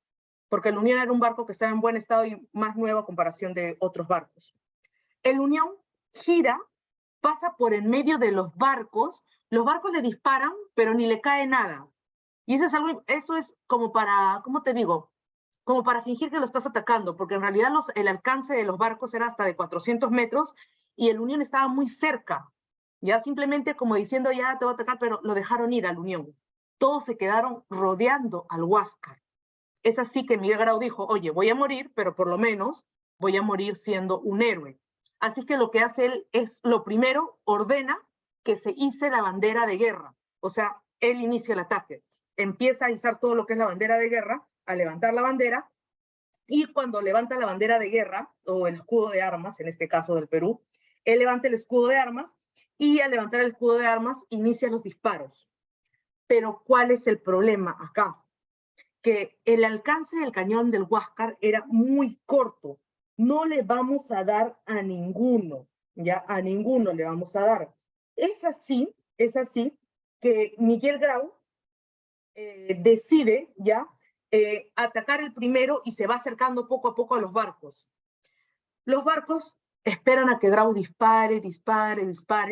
Porque el Unión era un barco que estaba en buen estado y más nuevo a comparación de otros barcos. El Unión gira, pasa por en medio de los barcos le disparan, pero ni le cae nada. Y eso es como para, ¿cómo te digo? Como para fingir que lo estás atacando, porque en realidad el alcance de los barcos era hasta de 400 metros y el Unión estaba muy cerca. Ya simplemente como diciendo, ya te voy a atacar, pero lo dejaron ir al Unión. Todos se quedaron rodeando al Huáscar. Es así que Miguel Grau dijo, oye, voy a morir, pero por lo menos voy a morir siendo un héroe. Así que lo que hace él es, lo primero, ordena que se hice la bandera de guerra. O sea, él inicia el ataque. Empieza a izar todo lo que es la bandera de guerra, a levantar la bandera, y cuando levanta la bandera de guerra, o el escudo de armas, en este caso del Perú, él levanta el escudo de armas, y al levantar el escudo de armas, inicia los disparos. Pero, ¿cuál es el problema acá? Que el alcance del cañón del Huáscar era muy corto. No le vamos a dar a ninguno, ya a ninguno le vamos a dar. Es así que Miguel Grau decide ya atacar el primero y se va acercando poco a poco a los barcos. Los barcos esperan a que Grau dispare,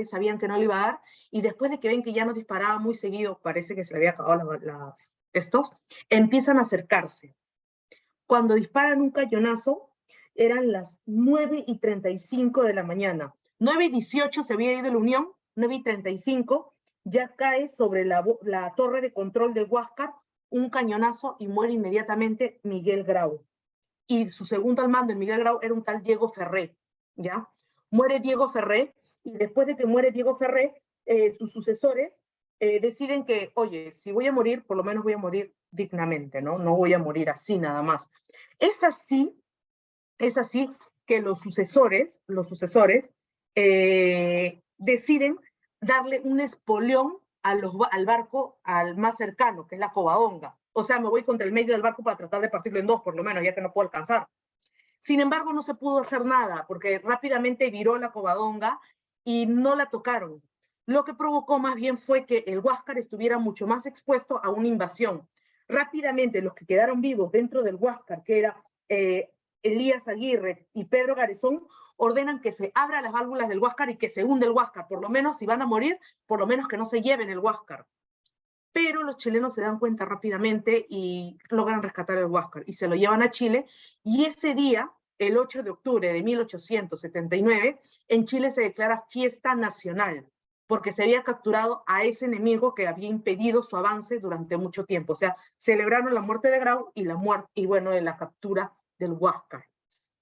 sabían que no le iba a dar, y después de que ven que ya no disparaba muy seguido, parece que se le había acabado estos, empiezan a acercarse. Cuando disparan un cañonazo, eran las 9:35 de la mañana. 9:18 se había ido la Unión, 9:35 ya cae sobre la torre de control de Huáscar un cañonazo y muere inmediatamente Miguel Grau. Y su segundo al mando en Miguel Grau era un tal Diego Ferré, ¿ya? Muere Diego Ferré, y después de que muere Diego Ferré, sus sucesores deciden que, oye, si voy a morir, por lo menos voy a morir dignamente, ¿no? No voy a morir así nada más. Es así que los sucesores deciden darle un espolión al barco al más cercano, que es la Covadonga. O sea, me voy contra el medio del barco para tratar de partirlo en dos, por lo menos, ya que no puedo alcanzar. Sin embargo, no se pudo hacer nada, porque rápidamente viró la Covadonga y no la tocaron. Lo que provocó más bien fue que el Huáscar estuviera mucho más expuesto a una invasión. Rápidamente, los que quedaron vivos dentro del Huáscar, que era Elías Aguirre y Pedro Garezón, ordenan que se abran las válvulas del Huáscar y que se hunde el Huáscar. Por lo menos, si van a morir, por lo menos que no se lleven el Huáscar. Pero los chilenos se dan cuenta rápidamente y logran rescatar el Huáscar y se lo llevan a Chile, y ese día, el 8 de octubre de 1879, en Chile se declara fiesta nacional, porque se había capturado a ese enemigo que había impedido su avance durante mucho tiempo. O sea, celebraron la muerte de Grau y la captura del Huáscar.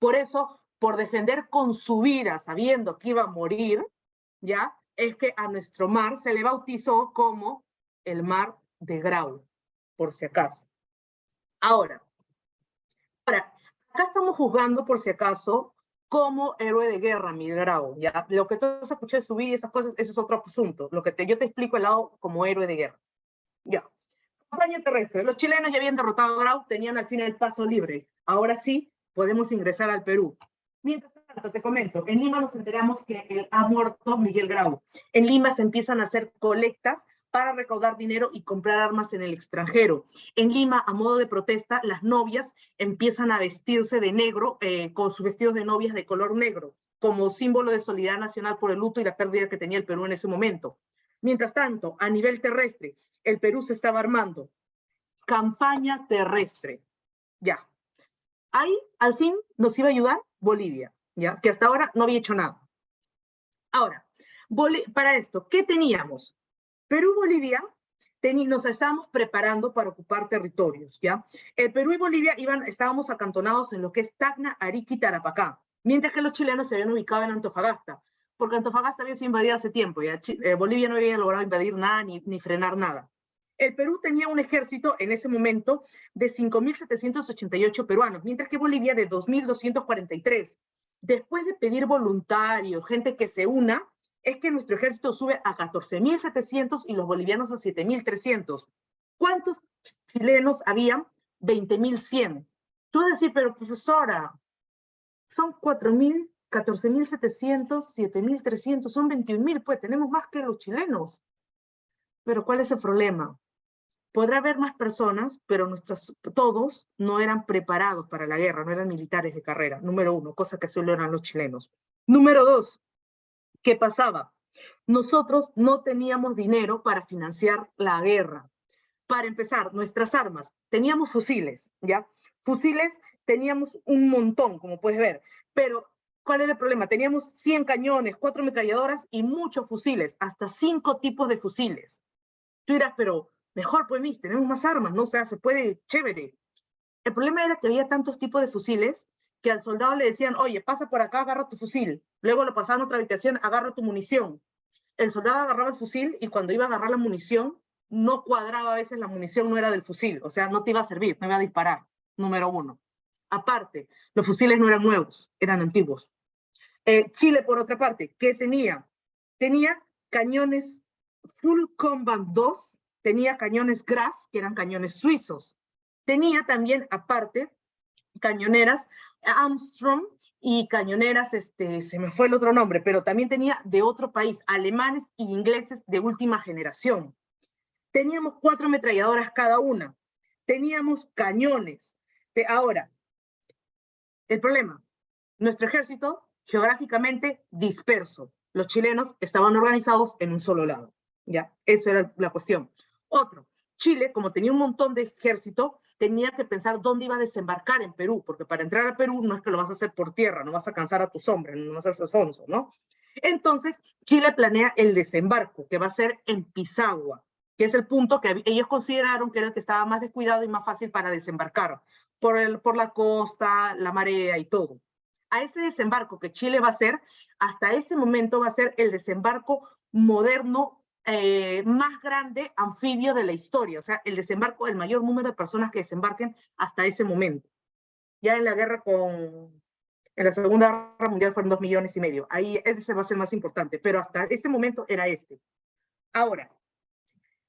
Por eso, por defender con su vida, sabiendo que iba a morir, ya, es que a nuestro mar se le bautizó como el mar de Grau, por si acaso. Ahora, acá estamos juzgando, por si acaso, como héroe de guerra, Miguel Grau, ¿ya? Lo que tú escuché de su vida y esas cosas, ese es otro asunto. Yo te explico el lado como héroe de guerra. Ya. Campaña terrestre. Los chilenos ya habían derrotado a Grau, tenían al fin el paso libre. Ahora sí, podemos ingresar al Perú. Mientras tanto, te comento, en Lima nos enteramos que ha muerto Miguel Grau. En Lima se empiezan a hacer colectas para recaudar dinero y comprar armas en el extranjero. En Lima, a modo de protesta, las novias empiezan a vestirse de negro, con sus vestidos de novias de color negro, como símbolo de solidaridad nacional por el luto y la pérdida que tenía el Perú en ese momento. Mientras tanto, a nivel terrestre, el Perú se estaba armando. Campaña terrestre. Ya. Ahí, al fin, nos iba a ayudar Bolivia, ya, que hasta ahora no había hecho nada. Ahora, para esto, ¿qué teníamos? Perú y Bolivia nos estábamos preparando para ocupar territorios, ¿ya? El Perú y Bolivia estábamos acantonados en lo que es Tacna, Arica y Tarapacá, mientras que los chilenos se habían ubicado en Antofagasta, porque Antofagasta había sido invadida hace tiempo, ¿ya? Bolivia no había logrado invadir nada ni frenar nada. El Perú tenía un ejército en ese momento de 5.788 peruanos, mientras que Bolivia de 2.243. Después de pedir voluntarios, gente que se una, es que nuestro ejército sube a 14.700 y los bolivianos a 7.300. ¿Cuántos chilenos habían? 20.100. Tú vas a decir, pero profesora, son 4.000, 14.700, 7.300, son 21.000, pues tenemos más que los chilenos. Pero ¿cuál es el problema? Podrá haber más personas, pero todos no eran preparados para la guerra, no eran militares de carrera, número uno, cosa que solo eran los chilenos. Número dos, ¿qué pasaba? Nosotros no teníamos dinero para financiar la guerra. Para empezar, nuestras armas, teníamos fusiles, ¿ya? Fusiles teníamos un montón, como puedes ver, pero ¿cuál era el problema? Teníamos 100 cañones, 4 ametralladoras y muchos fusiles, hasta 5 tipos de fusiles. Tú dirás, pero mejor pues, mis, tenemos más armas, ¿no? O sea, se puede, chévere. El problema era que había tantos tipos de fusiles que al soldado le decían, oye, pasa por acá, agarra tu fusil. Luego lo pasaban a otra habitación, agarra tu munición. El soldado agarraba el fusil y cuando iba a agarrar la munición, no cuadraba a veces la munición, no era del fusil. O sea, no te iba a servir, no iba a disparar, número uno. Aparte, los fusiles no eran nuevos, eran antiguos. Chile, por otra parte, ¿qué tenía? Tenía cañones Full Combat 2, tenía cañones Graz, que eran cañones suizos. Tenía también, aparte, cañoneras Armstrong y cañoneras, se me fue el otro nombre, pero también tenía de otro país, alemanes y ingleses de última generación. Teníamos 4 ametralladoras cada una. Teníamos cañones. Ahora, el problema, nuestro ejército geográficamente disperso. Los chilenos estaban organizados en un solo lado. ¿Ya? Eso era la cuestión. Otro, Chile, como tenía un montón de ejército, tenía que pensar dónde iba a desembarcar en Perú, porque para entrar a Perú no es que lo vas a hacer por tierra, no vas a cansar a tus hombres, no vas a ser sonso, ¿no? Entonces, Chile planea el desembarco, que va a ser en Pisagua, que es el punto que ellos consideraron que era el que estaba más descuidado y más fácil para desembarcar, por la costa, la marea y todo. A ese desembarco que Chile va a hacer, hasta ese momento va a ser el desembarco moderno más grande anfibio de la historia, o sea, el desembarco, el mayor número de personas que desembarquen hasta ese momento. Ya en la guerra en la Segunda Guerra Mundial fueron 2,5 millones. Ahí ese va a ser más importante, pero hasta este momento era este. Ahora,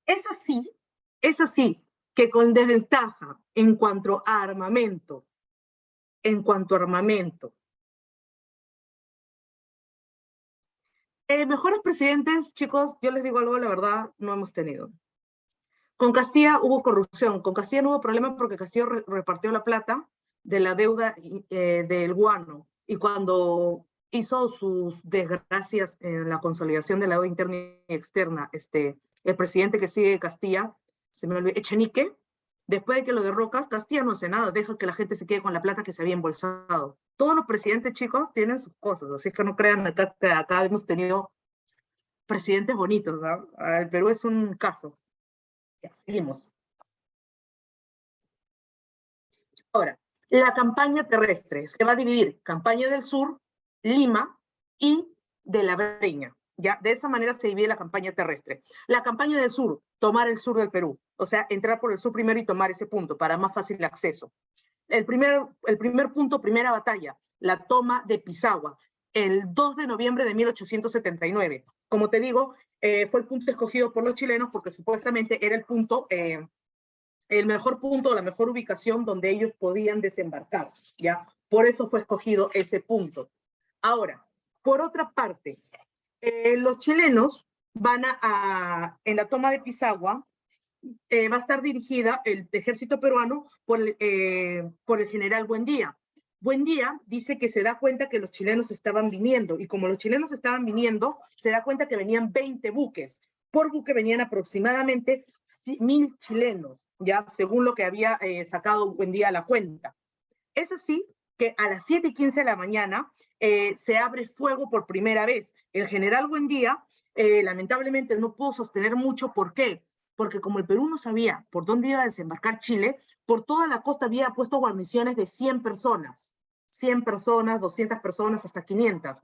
es así que con desventaja en cuanto a armamento, mejores presidentes, chicos, yo les digo algo, la verdad, no hemos tenido. Con Castilla hubo corrupción, con Castilla no hubo problema porque Castilla repartió la plata de la deuda del guano, y cuando hizo sus desgracias en la consolidación de la deuda interna y externa, el presidente que sigue de Castilla, se me olvidó, Echenique, después de que lo derroca, Castilla no hace nada, deja que la gente se quede con la plata que se había embolsado. Todos los presidentes, chicos, tienen sus cosas, así que no crean que acá hemos tenido presidentes bonitos, ¿no? El Perú es un caso. Ya, seguimos. Ahora, la campaña terrestre se va a dividir campaña del sur, Lima y de la Breña. ¿Ya? De esa manera se divide la campaña terrestre. La campaña del sur, tomar el sur del Perú, o sea, entrar por el sur primero y tomar ese punto para más fácil acceso. El primer punto, primera batalla, la toma de Pisagua, el 2 de noviembre de 1879. Como te digo, fue el punto escogido por los chilenos porque supuestamente era el punto, el mejor punto, la mejor ubicación donde ellos podían desembarcar, ¿ya? Por eso fue escogido ese punto. Ahora, por otra parte, los chilenos van en la toma de Pisagua, va a estar dirigida el ejército peruano por el general Buendía. Buendía dice que se da cuenta que los chilenos estaban viniendo, y como los chilenos estaban viniendo, se da cuenta que venían 20 buques. por buque venían aproximadamente 1.000 chilenos, ya según lo que había sacado Buendía a la cuenta. Es así que a las 7:15 de la mañana se abre fuego por primera vez. El general Buendía lamentablemente no pudo sostener mucho. ¿Por qué? Porque como el Perú no sabía por dónde iba a desembarcar Chile, por toda la costa había puesto guarniciones de 100 personas, 100 personas, 200 personas, hasta 500.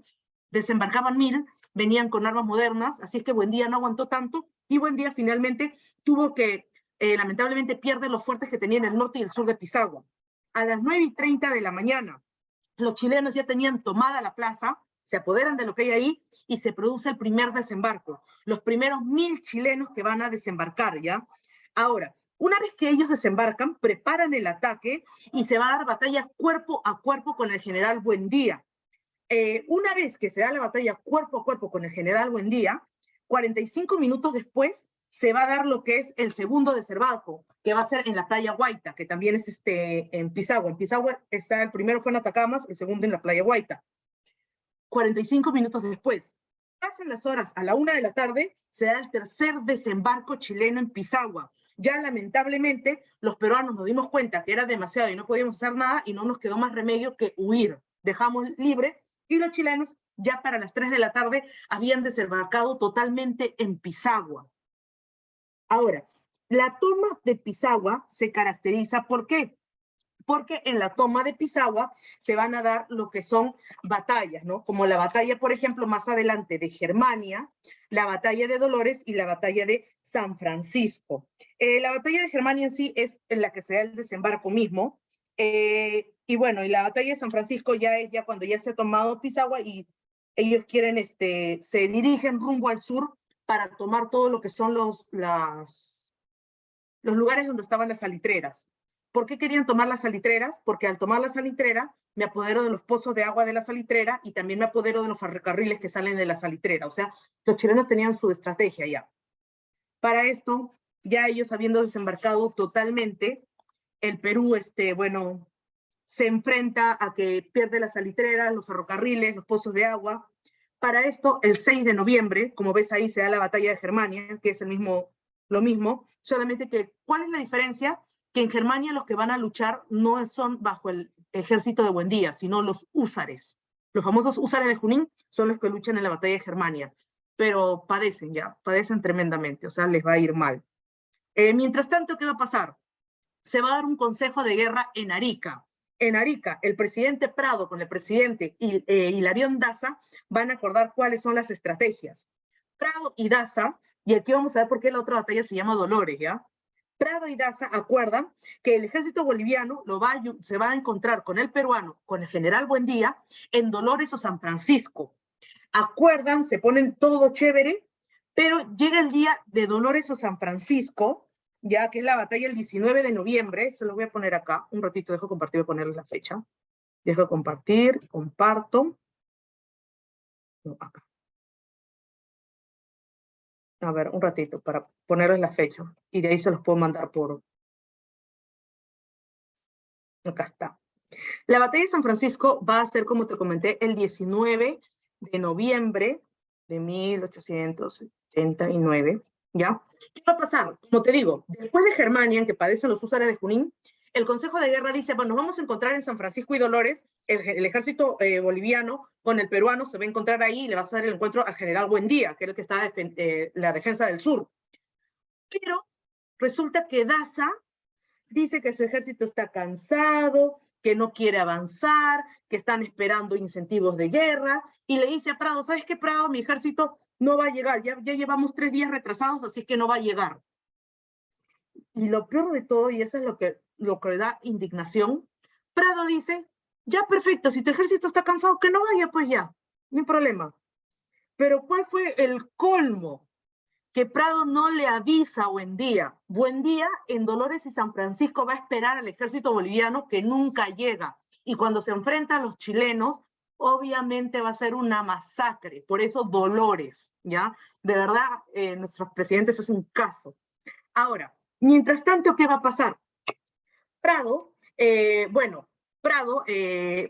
Desembarcaban 1.000, venían con armas modernas, así es que Buendía no aguantó tanto y Buendía finalmente tuvo que, lamentablemente, pierde los fuertes que tenía en el norte y el sur de Pisagua. A las 9:30 de la mañana, los chilenos ya tenían tomada la plaza, se apoderan de lo que hay ahí y se produce el primer desembarco. Los primeros 1.000 chilenos que van a desembarcar, ¿ya? Ahora, una vez que ellos desembarcan, preparan el ataque y se va a dar batalla cuerpo a cuerpo con el general Buendía. Una vez que se da la batalla cuerpo a cuerpo con el general Buendía, 45 minutos después se va a dar lo que es el segundo desembarco, que va a ser en la playa Guaita, que también es en Pisagua. En Pisagua está, el primero fue en Atacamas, el segundo en la playa Guaita. 45 minutos después, pasan las horas, a la 1 de la tarde, se da el tercer desembarco chileno en Pisagua. Ya lamentablemente los peruanos nos dimos cuenta que era demasiado y no podíamos hacer nada y no nos quedó más remedio que huir. Dejamos libre y los chilenos ya para las 3 de la tarde habían desembarcado totalmente en Pisagua. Ahora, la toma de Pisagua se caracteriza ¿por qué? Porque en la toma de Pisagua se van a dar lo que son batallas, ¿no? Como la batalla, por ejemplo, más adelante de Germania, la batalla de Dolores y la batalla de San Francisco. La batalla de Germania en sí es en la que se da el desembarco mismo, y bueno, y la batalla de San Francisco ya es cuando ya se ha tomado Pisagua y ellos quieren, se dirigen rumbo al sur para tomar todo lo que son los lugares donde estaban las salitreras. ¿Por qué querían tomar las salitreras? Porque al tomar la salitrera me apodero de los pozos de agua de la salitrera y también me apodero de los ferrocarriles que salen de la salitrera. O sea, los chilenos tenían su estrategia ya. Para esto, ya ellos habiendo desembarcado totalmente, el Perú, bueno, se enfrenta a que pierde las salitreras, los ferrocarriles, los pozos de agua. Para esto, el 6 de noviembre, como ves ahí, se da la batalla de Germania, que es lo mismo, solamente que, ¿cuál es la diferencia? Que en Germania los que van a luchar no son bajo el ejército de Buendía, sino los húsares. Los famosos húsares de Junín son los que luchan en la batalla de Germania, pero padecen tremendamente, o sea, les va a ir mal. Mientras tanto, ¿qué va a pasar? Se va a dar un consejo de guerra en Arica. En Arica, el presidente Prado con el presidente Hilarión Daza van a acordar cuáles son las estrategias. Prado y Daza, y aquí vamos a ver por qué la otra batalla se llama Dolores, ¿ya? Prado y Daza acuerdan que el ejército boliviano se va a encontrar con el peruano, con el general Buendía, en Dolores o San Francisco. Acuerdan, se ponen todo chévere, pero llega el día de Dolores o San Francisco, ya que es la batalla el 19 de noviembre, se lo voy a poner acá, un ratito, dejo compartir, voy a ponerles la fecha. Dejo compartir, comparto. No, acá. A ver, un ratito, para ponerles la fecha, y de ahí se los puedo mandar por... Acá está. La batalla de San Francisco va a ser, como te comenté, el 19 de noviembre de 1889, ¿ya? ¿Qué va a pasar? Como te digo, después de Germania, en que padecen los húsares de Junín, el Consejo de Guerra dice, bueno, nos vamos a encontrar en San Francisco y Dolores, el ejército boliviano con el peruano se va a encontrar ahí y le va a hacer el encuentro al general Buendía, que era el que estaba en la defensa del sur. Pero resulta que Daza dice que su ejército está cansado, que no quiere avanzar, que están esperando incentivos de guerra, y le dice a Prado, ¿sabes qué, Prado? Mi ejército no va a llegar, ya llevamos 3 días retrasados, así que no va a llegar. Y lo peor de todo, y eso es lo que da indignación, Prado dice, ya perfecto, si tu ejército está cansado, que no vaya, pues ya, no hay problema. Pero ¿cuál fue el colmo? Que Prado no le avisa a Buendía. Buendía en Dolores y San Francisco va a esperar al ejército boliviano que nunca llega. Y cuando se enfrenta a los chilenos, obviamente va a ser una masacre. Por eso Dolores, ¿ya? De verdad, nuestros presidentes hacen caso. Ahora, mientras tanto, ¿qué va a pasar? Prado,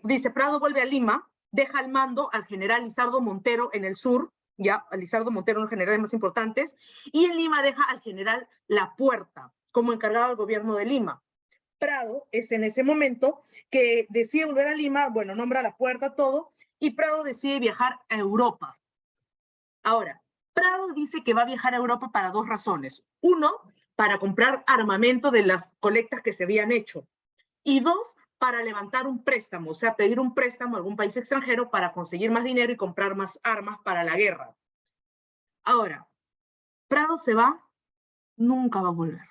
dice, Prado vuelve a Lima, deja al mando al general Lizardo Montero en el sur, ya, a Lizardo Montero, uno de los generales más importantes, y en Lima deja al general Lapuerta como encargado del gobierno de Lima. Prado es en ese momento que decide volver a Lima, bueno, nombra a Lapuerta, todo, y Prado decide viajar a Europa. Ahora, Prado dice que va a viajar a Europa para dos razones. Uno, para comprar armamento de las colectas que se habían hecho. Y dos, para levantar un préstamo, o sea, pedir un préstamo a algún país extranjero para conseguir más dinero y comprar más armas para la guerra. Ahora, Prado se va, nunca va a volver.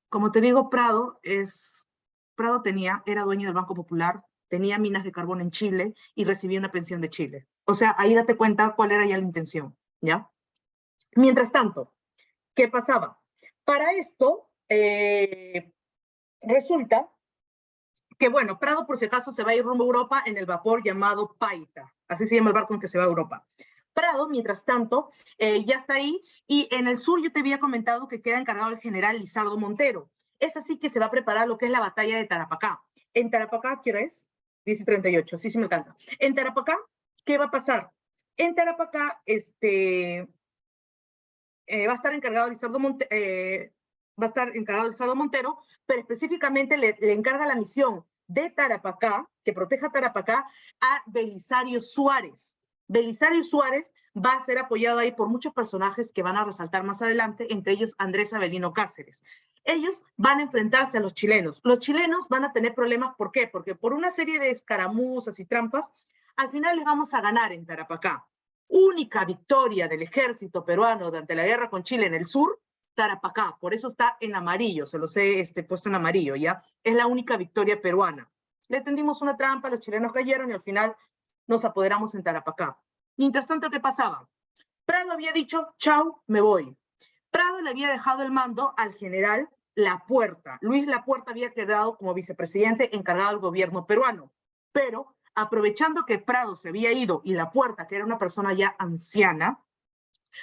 Como te digo, Prado era dueño del Banco Popular, tenía minas de carbón en Chile y recibía una pensión de Chile. O sea, ahí date cuenta cuál era ya la intención, ¿ya? Mientras tanto, ¿qué pasaba? Para esto, resulta que, bueno, Prado por si acaso se va a ir rumbo a Europa en el vapor llamado Paita, así se llama el barco en que se va a Europa. Prado, mientras tanto, ya está ahí, y en el sur yo te había comentado que queda encargado el general Lizardo Montero. Es así que se va a preparar lo que es la batalla de Tarapacá. En Tarapacá, ¿qué hora es? 10:38, sí me alcanza. En Tarapacá, ¿qué va a pasar? En Tarapacá, va a estar encargado Lizardo Montero, pero específicamente le encarga la misión de Tarapacá, que proteja Tarapacá, a Belisario Suárez. Belisario Suárez va a ser apoyado ahí por muchos personajes que van a resaltar más adelante, entre ellos Andrés Avelino Cáceres. Ellos van a enfrentarse a los chilenos. Los chilenos van a tener problemas, ¿por qué? Porque por una serie de escaramuzas y trampas, al final les vamos a ganar en Tarapacá. Única victoria del ejército peruano durante la guerra con Chile en el sur, Tarapacá, por eso está en amarillo, se los he puesto en amarillo, ¿ya? Es la única victoria peruana. Le tendimos una trampa, los chilenos cayeron y al final nos apoderamos en Tarapacá. Mientras tanto, ¿qué pasaba? Prado había dicho, chau, me voy. Prado le había dejado el mando al general Lapuerta. Luis Lapuerta había quedado como vicepresidente encargado del gobierno peruano, pero aprovechando que Prado se había ido y Lapuerta, que era una persona ya anciana,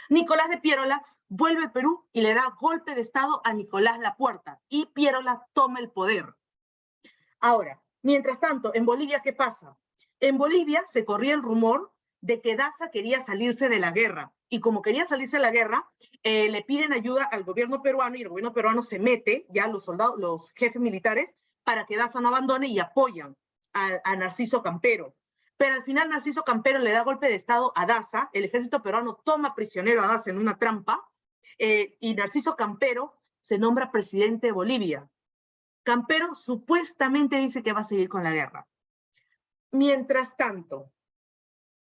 Nicolás de Piérola vuelve al Perú y le da golpe de estado a Nicolás Lapuerta y Piérola toma el poder. Ahora, mientras tanto, en Bolivia, ¿qué pasa? En Bolivia se corría el rumor de que Daza quería salirse de la guerra, y como quería salirse de la guerra, le piden ayuda al gobierno peruano, y el gobierno peruano se mete, ya los soldados, los jefes militares, para que Daza no abandone y apoyan a Narciso Campero. Pero al final Narciso Campero le da golpe de estado a Daza, el ejército peruano toma prisionero a Daza en una trampa, y Narciso Campero se nombra presidente de Bolivia. Campero supuestamente dice que va a seguir con la guerra. Mientras tanto,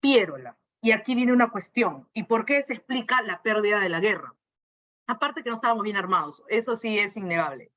Piérola, y aquí viene una cuestión, ¿y por qué se explica la pérdida de la guerra? Aparte que no estábamos bien armados, eso sí es innegable.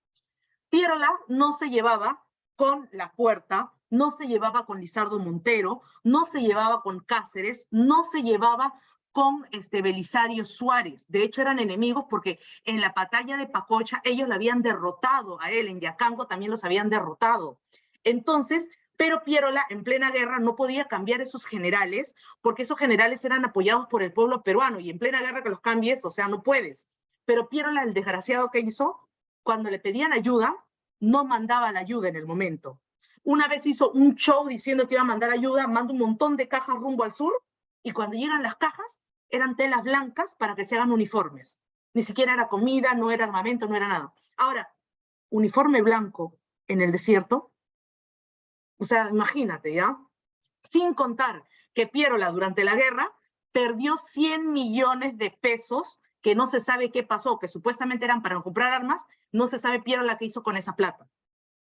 Piérola no se llevaba con Lapuerta, no se llevaba con Lizardo Montero, no se llevaba con Cáceres, no se llevaba con Belisario Suárez. De hecho, eran enemigos porque en la batalla de Pacocha ellos la habían derrotado a él, en Yacango también los habían derrotado. Entonces, pero Piérola en plena guerra no podía cambiar esos generales porque esos generales eran apoyados por el pueblo peruano y en plena guerra que los cambies, o sea, no puedes. Pero Piérola, el desgraciado que hizo, cuando le pedían ayuda, no mandaba la ayuda en el momento. Una vez hizo un show diciendo que iba a mandar ayuda, manda un montón de cajas rumbo al sur, y cuando llegan las cajas, eran telas blancas para que se hagan uniformes. Ni siquiera era comida, no era armamento, no era nada. Ahora, uniforme blanco en el desierto, o sea, imagínate, ¿ya? Sin contar que Piérola durante la guerra perdió 100 millones de pesos que no se sabe qué pasó, que supuestamente eran para comprar armas, no se sabe Piérola qué hizo con esa plata.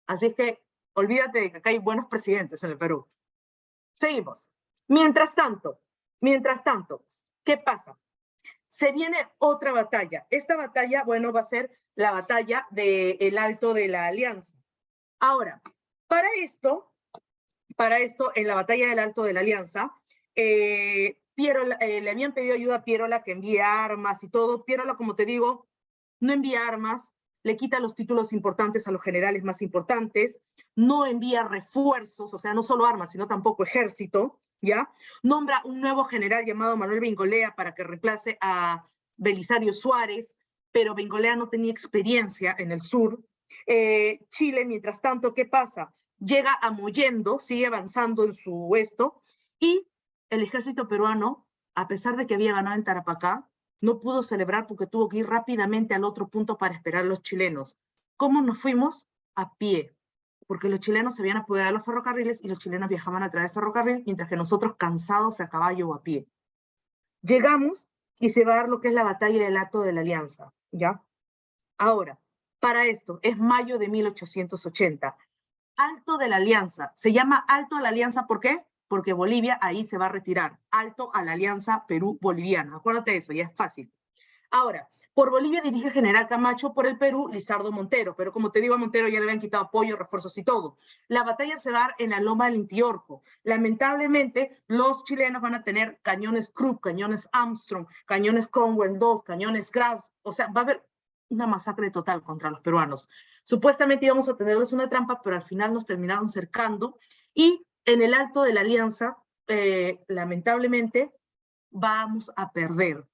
Así es que olvídate de que acá hay buenos presidentes en el Perú. Seguimos. Mientras tanto, ¿qué pasa? Se viene otra batalla. Esta batalla, bueno, va a ser la batalla del Alto de la Alianza. Ahora, para esto, en la batalla del Alto de la Alianza, Piérola, le habían pedido ayuda a Piérola que envíe armas y todo. Piérola, como te digo, no envía armas, le quita los títulos importantes a los generales más importantes, no envía refuerzos, o sea, no solo armas, sino tampoco ejército, ¿ya? Nombra un nuevo general llamado Manuel Bengolea para que reemplace a Belisario Suárez, pero Bengolea no tenía experiencia en el sur. Chile, mientras tanto, ¿qué pasa? Llega a Mollendo, sigue avanzando en su y el ejército peruano a pesar de que había ganado en Tarapacá, no pudo celebrar porque tuvo que ir rápidamente al otro punto para esperar a los chilenos. ¿Cómo nos fuimos? A pie, porque los chilenos se habían apoderado de los ferrocarriles y los chilenos viajaban a través del ferrocarril, mientras que nosotros cansados a caballo o a pie. Llegamos y se va a dar lo que es la batalla del Alto de la Alianza, ¿ya? Ahora, para esto, es mayo de 1880. Alto de la Alianza. Se llama Alto de la Alianza, ¿por qué? Porque Bolivia ahí se va a retirar. Alto a la Alianza Perú-Boliviana. Acuérdate de eso, ya es fácil. Ahora, por Bolivia dirige el general Camacho, por el Perú, Lizardo Montero. Pero como te digo, a Montero ya le habían quitado apoyo, refuerzos y todo. La batalla se va a dar en la loma del Intiorco. Lamentablemente, los chilenos van a tener cañones Krupp, cañones Armstrong, cañones Cromwell II, cañones Graz. O sea, va a haber una masacre total contra los peruanos. Supuestamente íbamos a tenerles una trampa, pero al final nos terminaron cercando. Y en el Alto de la Alianza, lamentablemente, vamos a perder.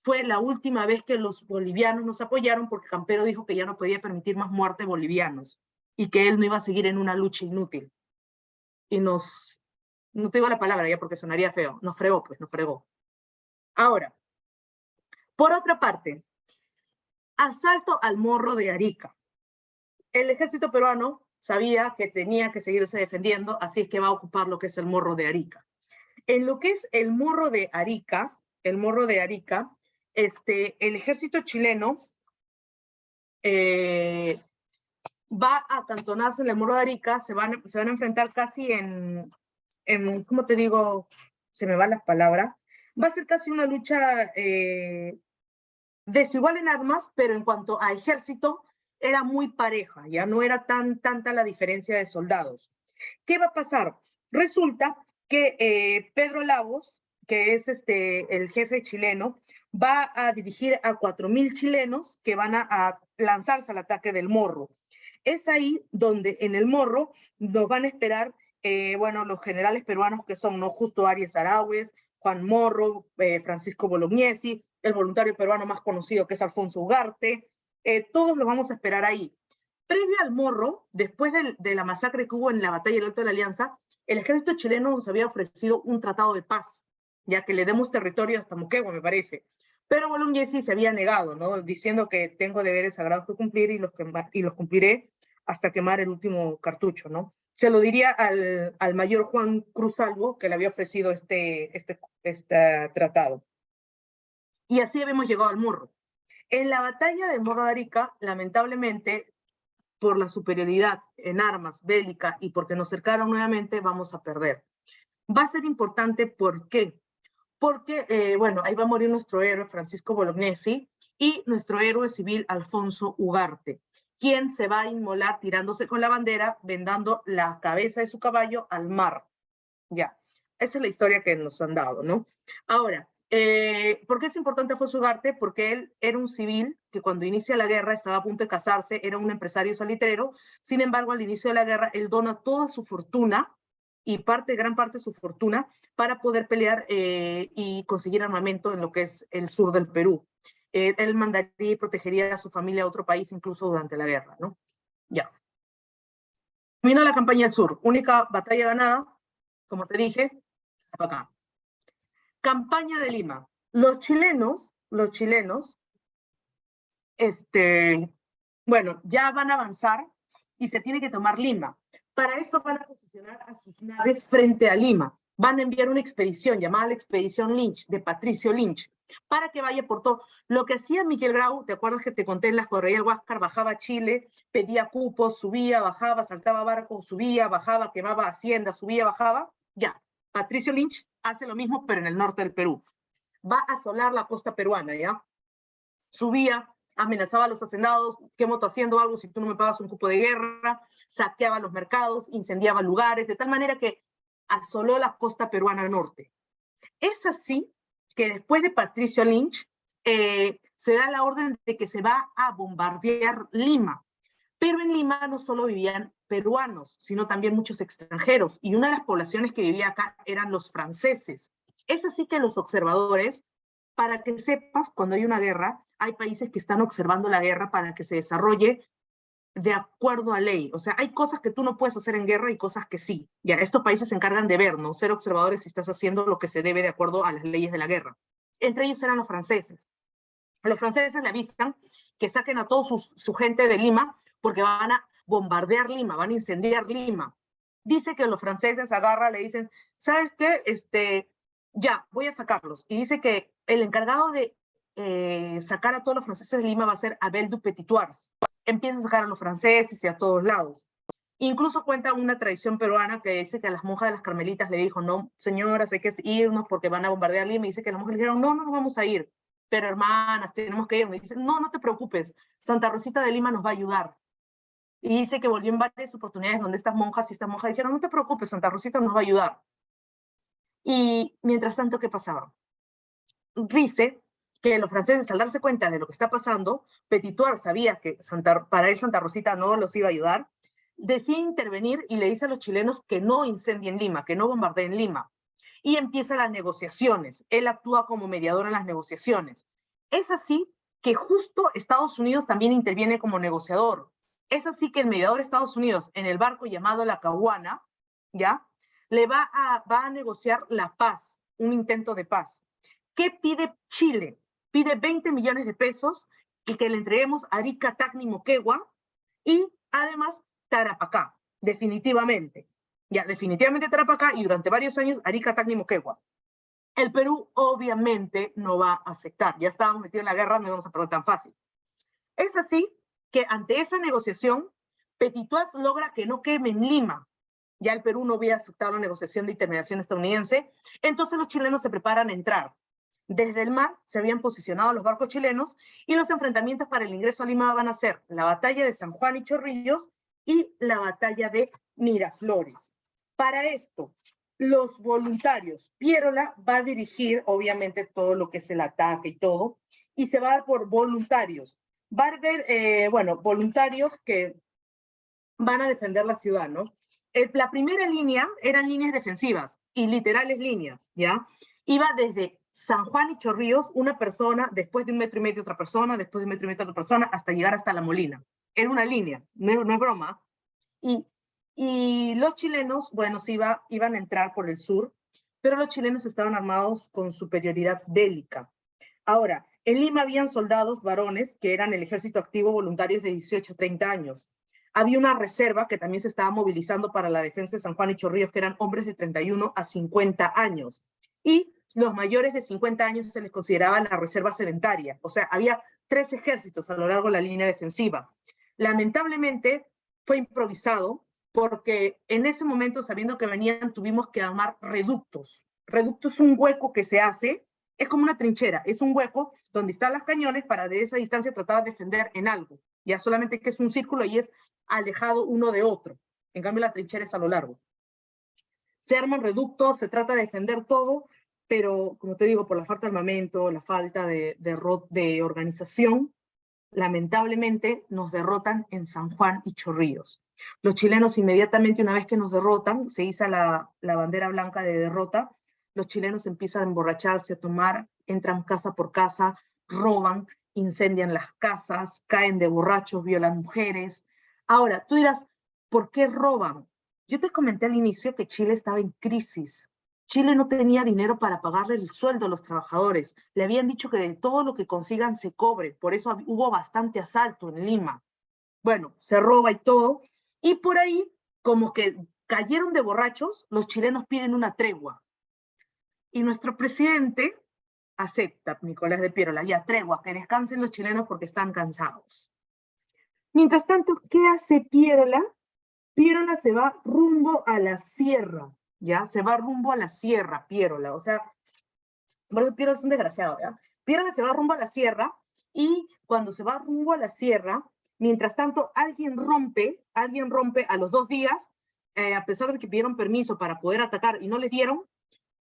Fue la última vez que los bolivianos nos apoyaron porque Campero dijo que ya no podía permitir más muerte de bolivianos y que él no iba a seguir en una lucha inútil. Y no te digo la palabra ya porque sonaría feo, nos fregó, pues nos fregó. Ahora, por otra parte, asalto al Morro de Arica. El ejército peruano sabía que tenía que seguirse defendiendo, así es que va a ocupar lo que es el Morro de Arica. En lo que es el Morro de Arica, el ejército chileno va a acantonarse en el Morro de Arica, se van a enfrentar casi en ¿cómo te digo? Se me van las palabras. Va a ser casi una lucha desigual en armas, pero en cuanto a ejército, era muy pareja, ya no era tanta la diferencia de soldados. ¿Qué va a pasar? Resulta que Pedro Lagos, que es el jefe chileno, va a dirigir a 4.000 chilenos que van a lanzarse al ataque del Morro. Es ahí donde en el Morro nos van a esperar los generales peruanos que son ¿no? Justo Arias Araues, Juan Morro, Francisco Bolognesi, el voluntario peruano más conocido que es Alfonso Ugarte, todos los vamos a esperar ahí. Previo al Morro, después de la masacre que hubo en la batalla del Alto de la Alianza, el ejército chileno nos había ofrecido un tratado de paz, ya que le demos territorio hasta Moquegua, me parece. Pero Bolognesi se había negado, ¿no? Diciendo que tengo deberes sagrados que cumplir y los cumpliré hasta quemar el último cartucho, ¿no? Se lo diría al mayor Juan Cruz Salvo, que le había ofrecido este tratado. Y así habíamos llegado al Morro. En la batalla del Morro de Arica, lamentablemente, por la superioridad en armas bélica y porque nos cercaron nuevamente, vamos a perder. Va a ser importante, ¿por qué? Porque, ahí va a morir nuestro héroe Francisco Bolognesi y nuestro héroe civil Alfonso Ugarte, quien se va a inmolar tirándose con la bandera, vendando la cabeza de su caballo al mar. Ya, esa es la historia que nos han dado, ¿no? Ahora, ¿por qué es importante Alfonso Ugarte? Porque él era un civil que cuando inicia la guerra estaba a punto de casarse, era un empresario salitrero, sin embargo, al inicio de la guerra, él dona toda su fortuna y gran parte de su fortuna para poder pelear y conseguir armamento en lo que es el sur del Perú. Él mandaría y protegería a su familia a otro país incluso durante la guerra, ¿no? Ya. Vino la campaña del sur, única batalla ganada, como te dije, acá. Campaña de Lima. Los chilenos, ya van a avanzar y se tiene que tomar Lima. Para esto van a posicionar a sus naves frente a Lima. Van a enviar una expedición llamada la Expedición Lynch, de Patricio Lynch, para que vaya por todo. Lo que hacía Miguel Grau, ¿te acuerdas que te conté en la Correía del Huáscar? Bajaba a Chile, pedía cupos, subía, bajaba, saltaba barcos, subía, bajaba, quemaba haciendas, subía, bajaba. Ya, Patricio Lynch hace lo mismo, pero en el norte del Perú. Va a asolar la costa peruana, ¿ya? Subía, amenazaba a los hacendados, quemo haciendo algo si tú no me pagas un cupo de guerra, saqueaba los mercados, incendiaba lugares, de tal manera que asoló la costa peruana norte. Es así que después de Patricio Lynch se da la orden de que se va a bombardear Lima. Pero en Lima no solo vivían peruanos, sino también muchos extranjeros. Y una de las poblaciones que vivía acá eran los franceses. Es así que los observadores, para que sepas, cuando hay una guerra, hay países que están observando la guerra para que se desarrolle de acuerdo a ley. O sea, hay cosas que tú no puedes hacer en guerra y cosas que sí. Ya, estos países se encargan de ver, ¿no? Ser observadores si estás haciendo lo que se debe de acuerdo a las leyes de la guerra. Entre ellos eran los franceses. Los franceses le avisan que saquen a toda su gente de Lima porque van a bombardear Lima, van a incendiar Lima. Dice que los franceses agarran, le dicen, ¿sabes qué? Ya, voy a sacarlos. Y dice que el encargado de sacar a todos los franceses de Lima va a ser Abel du Petitoires. Empieza a sacar a los franceses y a todos lados. Incluso cuenta una tradición peruana que dice que a las monjas de las carmelitas le dijo, no, señoras, hay que irnos porque van a bombardear Lima. Y dice que las monjas le dijeron, no, no nos vamos a ir, pero hermanas, tenemos que irnos. Y dice, no, no te preocupes, Santa Rosita de Lima nos va a ayudar. Y dice que volvió en varias oportunidades donde estas monjas dijeron, no te preocupes, Santa Rosita nos va a ayudar. Y mientras tanto, ¿qué pasaba? Dice que los franceses, al darse cuenta de lo que está pasando, Petitoires sabía que para él Santa Rosita no los iba a ayudar, decide intervenir y le dice a los chilenos que no incendien Lima, que no bombardeen Lima. Y empiezan las negociaciones. Él actúa como mediador en las negociaciones. Es así que justo Estados Unidos también interviene como negociador. Es así que el mediador de Estados Unidos, en el barco llamado La Caguana, ¿ya? Le va a negociar la paz, un intento de paz. ¿Qué pide Chile? Pide 20 millones de pesos y que le entreguemos Arica, Tacna y Moquegua y además Tarapacá, definitivamente. Ya, definitivamente Tarapacá y durante varios años Arica, Tacna y Moquegua. El Perú obviamente no va a aceptar. Ya estábamos metidos en la guerra, no íbamos a perder tan fácil. Es así que ante esa negociación, Petitoires logra que no quemen Lima. Ya el Perú no había aceptado la negociación de intermediación estadounidense, entonces los chilenos se preparan a entrar. Desde el mar se habían posicionado los barcos chilenos y los enfrentamientos para el ingreso a Lima van a ser la batalla de San Juan y Chorrillos y la batalla de Miraflores. Para esto, los voluntarios, Pierola va a dirigir obviamente todo lo que es el ataque y todo, y se va a dar por voluntarios. Va a haber, voluntarios que van a defender la ciudad, ¿no? La primera línea eran líneas defensivas y literales líneas, ¿ya? Iba desde San Juan y Chorrillos, una persona, después de 1,5 metros otra persona, después de 1,5 metros otra persona, hasta llegar hasta La Molina. Era una línea, no es broma. Y los chilenos, bueno, iban a entrar por el sur, pero los chilenos estaban armados con superioridad bélica. Ahora, en Lima habían soldados varones que eran el ejército activo voluntarios de 18 a 30 años. Había una reserva que también se estaba movilizando para la defensa de San Juan y Chorrillos, que eran hombres de 31 a 50 años. Y los mayores de 50 años se les consideraba la reserva sedentaria. O sea, había 3 ejércitos a lo largo de la línea defensiva. Lamentablemente fue improvisado porque en ese momento, sabiendo que venían, tuvimos que armar reductos. Reducto es un hueco que se hace, es como una trinchera, es un hueco donde están los cañones para de esa distancia tratar de defender en algo. Ya solamente que es un círculo y es alejado uno de otro. En cambio, la trinchera es a lo largo. Se arman reductos, se trata de defender todo, pero como te digo, por la falta de armamento, la falta de organización, lamentablemente nos derrotan en San Juan y Chorrillos. Los chilenos inmediatamente, una vez que nos derrotan, se iza la bandera blanca de derrota, los chilenos empiezan a emborracharse, a tomar, entran casa por casa, roban, incendian las casas, caen de borrachos, violan mujeres. Ahora, tú dirás, ¿por qué roban? Yo te comenté al inicio que Chile estaba en crisis. Chile no tenía dinero para pagarle el sueldo a los trabajadores. Le habían dicho que de todo lo que consigan se cobre. Por eso hubo bastante asalto en Lima. Bueno, se roba y todo. Y por ahí, como que cayeron de borrachos, los chilenos piden una tregua. Y nuestro presidente acepta, Nicolás de Pierola, ya tregua, que descansen los chilenos porque están cansados. Mientras tanto, ¿qué hace Pierola? Pierola se va rumbo a la sierra, ¿ya? Se va rumbo a la sierra, Pierola. O sea, bueno, Pierola es un desgraciado, ¿ya? Pierola se va rumbo a la sierra y cuando se va rumbo a la sierra, mientras tanto, alguien rompe a los 2 días, a pesar de que pidieron permiso para poder atacar y no les dieron,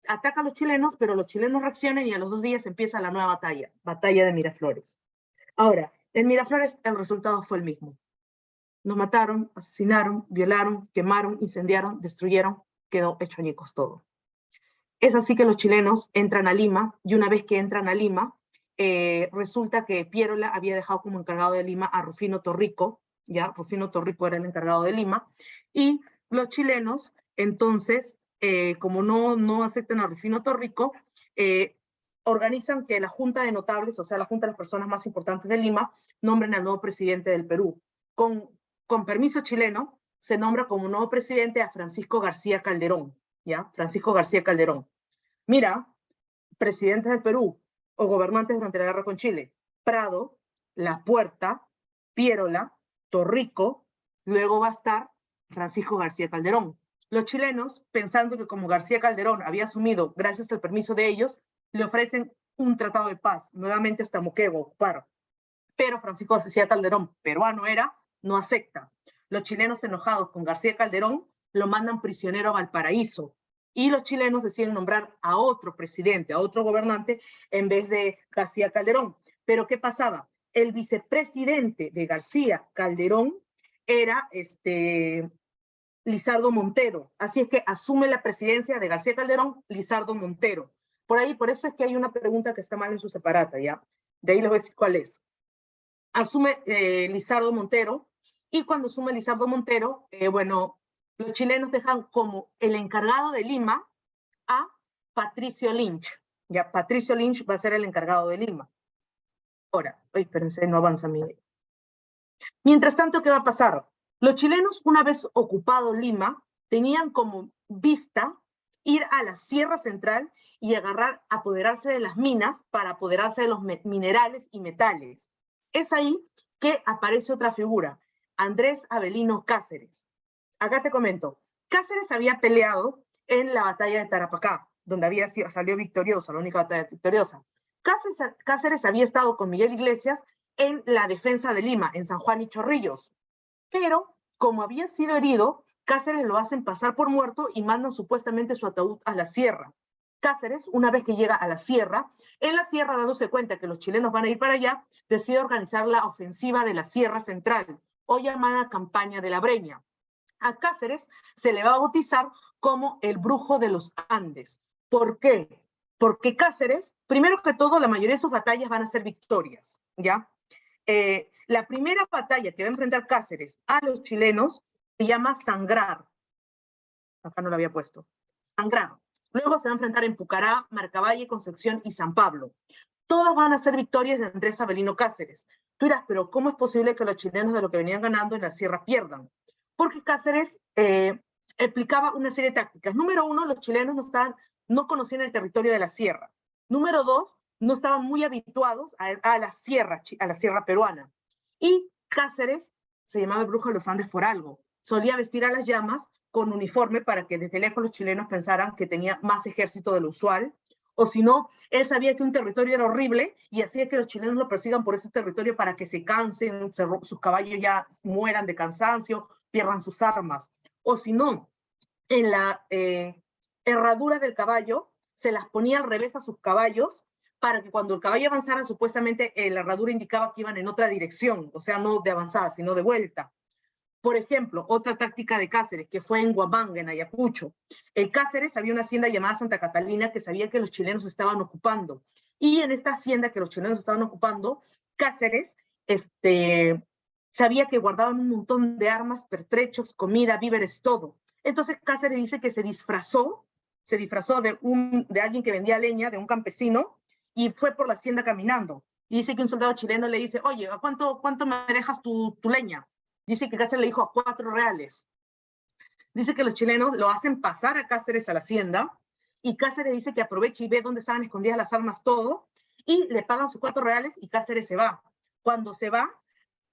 ataca a los chilenos, pero los chilenos reaccionan y a los 2 días empieza la nueva batalla de Miraflores. Ahora, en Miraflores el resultado fue el mismo. Nos mataron, asesinaron, violaron, quemaron, incendiaron, destruyeron, quedó hecho añicos todo. Es así que los chilenos entran a Lima, y una vez que entran a Lima, resulta que Pierola había dejado como encargado de Lima a Rufino Torrico, ya Rufino Torrico era el encargado de Lima, y los chilenos, entonces, como no aceptan a Rufino Torrico, organizan que la Junta de Notables, o sea, la Junta de las personas más importantes de Lima, nombren al nuevo presidente del Perú. Con permiso chileno, se nombra como nuevo presidente a Francisco García Calderón, ¿ya? Francisco García Calderón. Mira, presidentes del Perú o gobernantes durante la guerra con Chile: Prado, La Puerta, Piérola, Torrico, luego va a estar Francisco García Calderón. Los chilenos, pensando que como García Calderón había asumido, gracias al permiso de ellos, le ofrecen un tratado de paz, nuevamente hasta Moquegua, ocupar. Pero Francisco García Calderón, peruano era, no acepta. Los chilenos, enojados con García Calderón, lo mandan prisionero a Valparaíso, y los chilenos deciden nombrar a otro presidente, a otro gobernante, en vez de García Calderón. Pero ¿qué pasaba? El vicepresidente de García Calderón era Lizardo Montero. Así es que asume la presidencia de García Calderón Lizardo Montero. Por eso es que hay una pregunta que está mal en su separata, ¿ya? De ahí les voy a decir cuál es. Asume Lizardo Montero, y cuando asume Lizardo Montero, bueno, los chilenos dejan como el encargado de Lima a Patricio Lynch. Ya, Patricio Lynch va a ser el encargado de Lima. Ahora, espérense, no avanza mi... Mientras tanto, ¿qué va a pasar? Los chilenos, una vez ocupado Lima, tenían como vista ir a la Sierra Central y apoderarse de las minas para apoderarse de los minerales y metales. Es ahí que aparece otra figura, Andrés Avelino Cáceres. Acá te comento, Cáceres había peleado en la batalla de Tarapacá, donde salió victoriosa, la única batalla victoriosa. Cáceres había estado con Miguel Iglesias en la defensa de Lima, en San Juan y Chorrillos. Pero, como había sido herido, Cáceres lo hacen pasar por muerto y mandan supuestamente su ataúd a la sierra. Cáceres, una vez que llega a la sierra, en la sierra, dándose cuenta que los chilenos van a ir para allá, decide organizar la ofensiva de la Sierra Central, o llamada Campaña de la Breña. A Cáceres se le va a bautizar como el Brujo de los Andes. ¿Por qué? Porque Cáceres, primero que todo, la mayoría de sus batallas van a ser victorias, ¿ya? La primera batalla que va a enfrentar Cáceres a los chilenos se llama Sangrar. Acá no lo había puesto. Sangrar. Luego se va a enfrentar en Pucará, Marcavalle, Concepción y San Pablo. Todas van a ser victorias de Andrés Avelino Cáceres. Tú dirás, pero ¿cómo es posible que los chilenos de lo que venían ganando en la sierra pierdan? Porque Cáceres aplicaba una serie de tácticas. Número uno, los chilenos no conocían el territorio de la sierra. Número dos, no estaban muy habituados a la sierra peruana. Y Cáceres se llamaba el Brujo de los Andes por algo. Solía vestir a las llamas con uniforme para que desde lejos los chilenos pensaran que tenía más ejército de lo usual, o si no, él sabía que un territorio era horrible y hacía que los chilenos lo persigan por ese territorio para que se cansen, sus caballos ya mueran de cansancio, pierdan sus armas. O si no, en la herradura del caballo se las ponía al revés a sus caballos para que cuando el caballo avanzara, supuestamente la herradura indicaba que iban en otra dirección, o sea, no de avanzada, sino de vuelta. Por ejemplo, otra táctica de Cáceres, que fue en Huamanga, en Ayacucho. En Cáceres había una hacienda llamada Santa Catalina que sabía que los chilenos estaban ocupando. Y en esta hacienda que los chilenos estaban ocupando, Cáceres sabía que guardaban un montón de armas, pertrechos, comida, víveres, todo. Entonces Cáceres dice que se disfrazó de alguien que vendía leña, de un campesino, y fue por la hacienda caminando. Y dice que un soldado chileno le dice, oye, ¿a cuánto me dejas tu leña? Dice que Cáceres le dijo a 4 reales. Dice que los chilenos lo hacen pasar a Cáceres a la hacienda, y Cáceres dice que aprovecha y ve dónde estaban escondidas las armas, todo, y le pagan sus 4 reales y Cáceres se va. Cuando se va,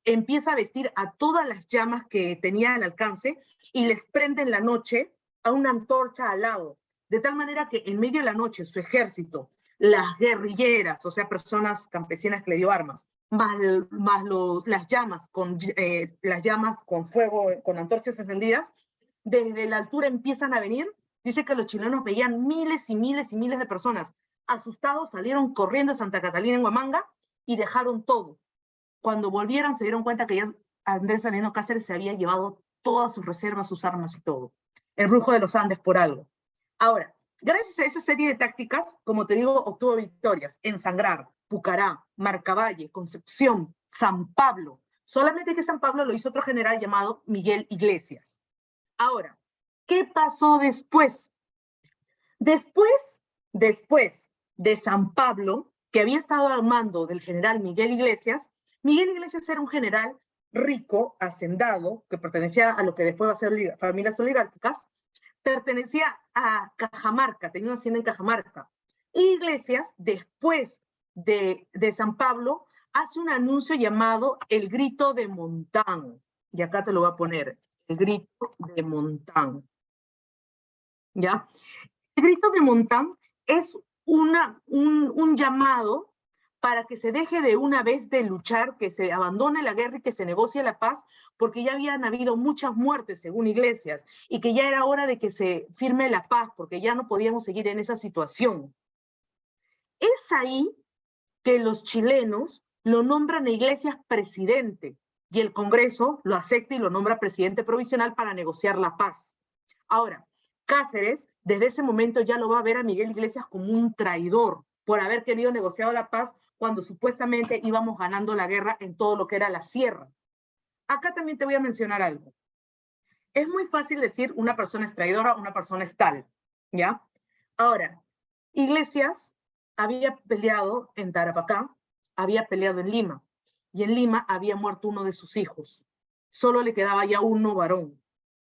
empieza a vestir a todas las llamas que tenía al alcance y les prende en la noche a una antorcha al lado, de tal manera que en medio de la noche su ejército, las guerrilleras, o sea, personas campesinas que le dio armas, más las llamas con fuego, con antorchas encendidas, desde la altura empiezan a venir. Dice que los chilenos veían miles y miles y miles de personas. Asustados, salieron corriendo a Santa Catalina en Huamanga y dejaron todo. Cuando volvieron se dieron cuenta que ya Andrés Avelino Cáceres se había llevado todas sus reservas, sus armas y todo. El Brujo de los Andes por algo. Ahora, gracias a esa serie de tácticas, como te digo, obtuvo victorias en Sangrar, Pucará, Marcavalle, Concepción, San Pablo. Solamente que San Pablo lo hizo otro general llamado Miguel Iglesias. Ahora, ¿qué pasó después? Después de San Pablo, que había estado al mando del general Miguel Iglesias era un general rico, hacendado, que pertenecía a lo que después va a ser familias oligárquicas, pertenecía a Cajamarca, tenía una hacienda en Cajamarca. Iglesias, después de San Pablo, hace un anuncio llamado El Grito de Montán. Y acá te lo voy a poner, El Grito de Montán. ¿Ya? El Grito de Montán es un llamado para que se deje de una vez de luchar, que se abandone la guerra y que se negocie la paz, porque ya habían habido muchas muertes, según Iglesias, y que ya era hora de que se firme la paz, porque ya no podíamos seguir en esa situación. Es ahí que los chilenos lo nombran a Iglesias presidente, y el Congreso lo acepta y lo nombra presidente provisional para negociar la paz. Ahora, Cáceres, desde ese momento ya lo va a ver a Miguel Iglesias como un traidor por haber querido negociar la paz cuando supuestamente íbamos ganando la guerra en todo lo que era la sierra. Acá también te voy a mencionar algo. Es muy fácil decir una persona es traidora, una persona es tal, ¿ya? Ahora, Iglesias había peleado en Tarapacá, había peleado en Lima, y en Lima había muerto uno de sus hijos. Solo le quedaba ya uno varón.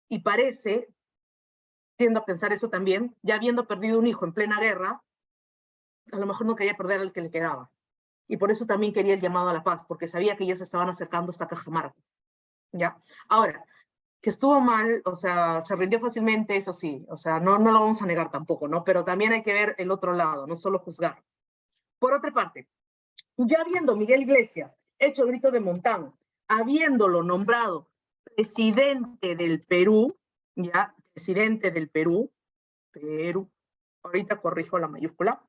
Y parece, tiendo a pensar eso también, ya habiendo perdido un hijo en plena guerra, a lo mejor no quería perder al que le quedaba. Y por eso también quería el llamado a la paz, porque sabía que ya se estaban acercando hasta Cajamarca. ¿Ya? Ahora, que estuvo mal, o sea, se rindió fácilmente, eso sí, o sea, no lo vamos a negar tampoco, ¿no? Pero también hay que ver el otro lado, no solo juzgar. Por otra parte, ya viendo Miguel Iglesias hecho el Grito de Montán, habiéndolo nombrado presidente del Perú, ya, presidente del Perú, ahorita corrijo la mayúscula,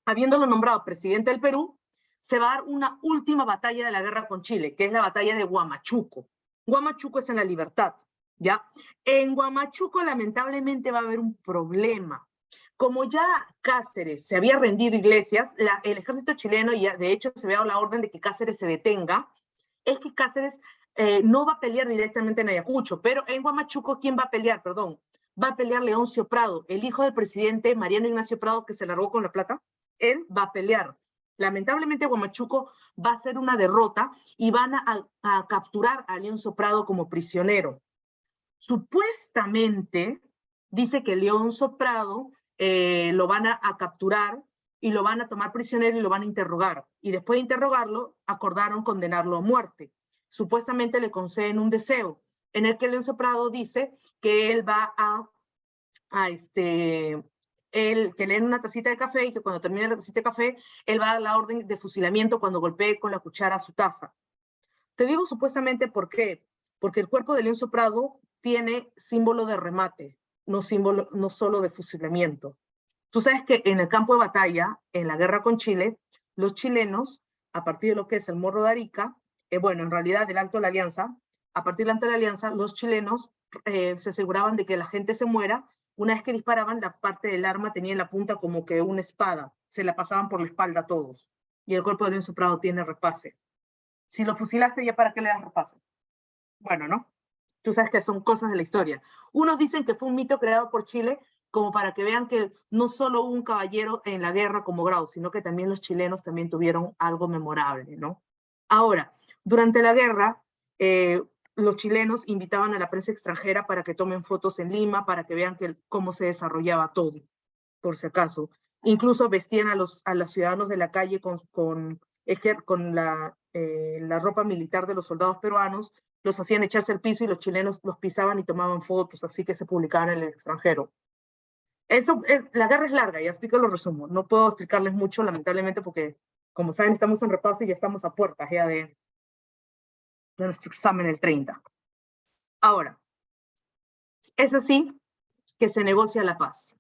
habiéndolo nombrado presidente del Perú, se va a dar una última batalla de la guerra con Chile, que es la batalla de Huamachuco. Huamachuco es en La Libertad, ¿ya? En Huamachuco lamentablemente va a haber un problema. Como ya Cáceres se había rendido Iglesias, el ejército chileno, y de hecho se había dado la orden de que Cáceres se detenga, es que Cáceres no va a pelear directamente en Ayacucho, pero en Huamachuco, ¿quién va a pelear? Perdón, va a pelear Leoncio Prado, el hijo del presidente Mariano Ignacio Prado, que se largó con la plata. Él va a pelear. Lamentablemente Huamachuco va a ser una derrota y van a capturar a Leoncio Prado como prisionero. Supuestamente dice que Leoncio Prado lo van a capturar y lo van a tomar prisionero y lo van a interrogar. Y después de interrogarlo, acordaron condenarlo a muerte. Supuestamente le conceden un deseo en el que Leoncio Prado dice que él va que le den una tacita de café y que cuando termine la tacita de café, él va a dar la orden de fusilamiento cuando golpee con la cuchara su taza. Te digo supuestamente por qué. Porque el cuerpo de Leoncio Prado tiene símbolo de remate, no solo de fusilamiento. Tú sabes que en el campo de batalla, en la guerra con Chile, los chilenos, a partir de lo que es el Morro de Arica, bueno, en realidad del Alto de la Alianza, a partir del Alto de la Alianza, los chilenos se aseguraban de que la gente se muera. Una vez que disparaban, la parte del arma tenía en la punta como que una espada. Se la pasaban por la espalda a todos. Y el cuerpo de Leoncio Prado tiene repase. Si lo fusilaste, ¿ya para qué le das repase? Bueno, ¿no? Tú sabes que son cosas de la historia. Unos dicen que fue un mito creado por Chile como para que vean que no solo hubo un caballero en la guerra como Grau, sino que también los chilenos también tuvieron algo memorable, ¿no? Ahora, durante la guerra, los chilenos invitaban a la prensa extranjera para que tomen fotos en Lima, para que vean cómo se desarrollaba todo, por si acaso. Incluso vestían a los ciudadanos de la calle con la ropa militar de los soldados peruanos, los hacían echarse al piso y los chilenos los pisaban y tomaban fotos, así que se publicaban en el extranjero. La guerra es larga, y así que lo resumo. No puedo explicarles mucho, lamentablemente, porque, como saben, estamos en repaso y ya estamos a puertas ya de nuestro examen el 30. Ahora, es así que se negocia la paz.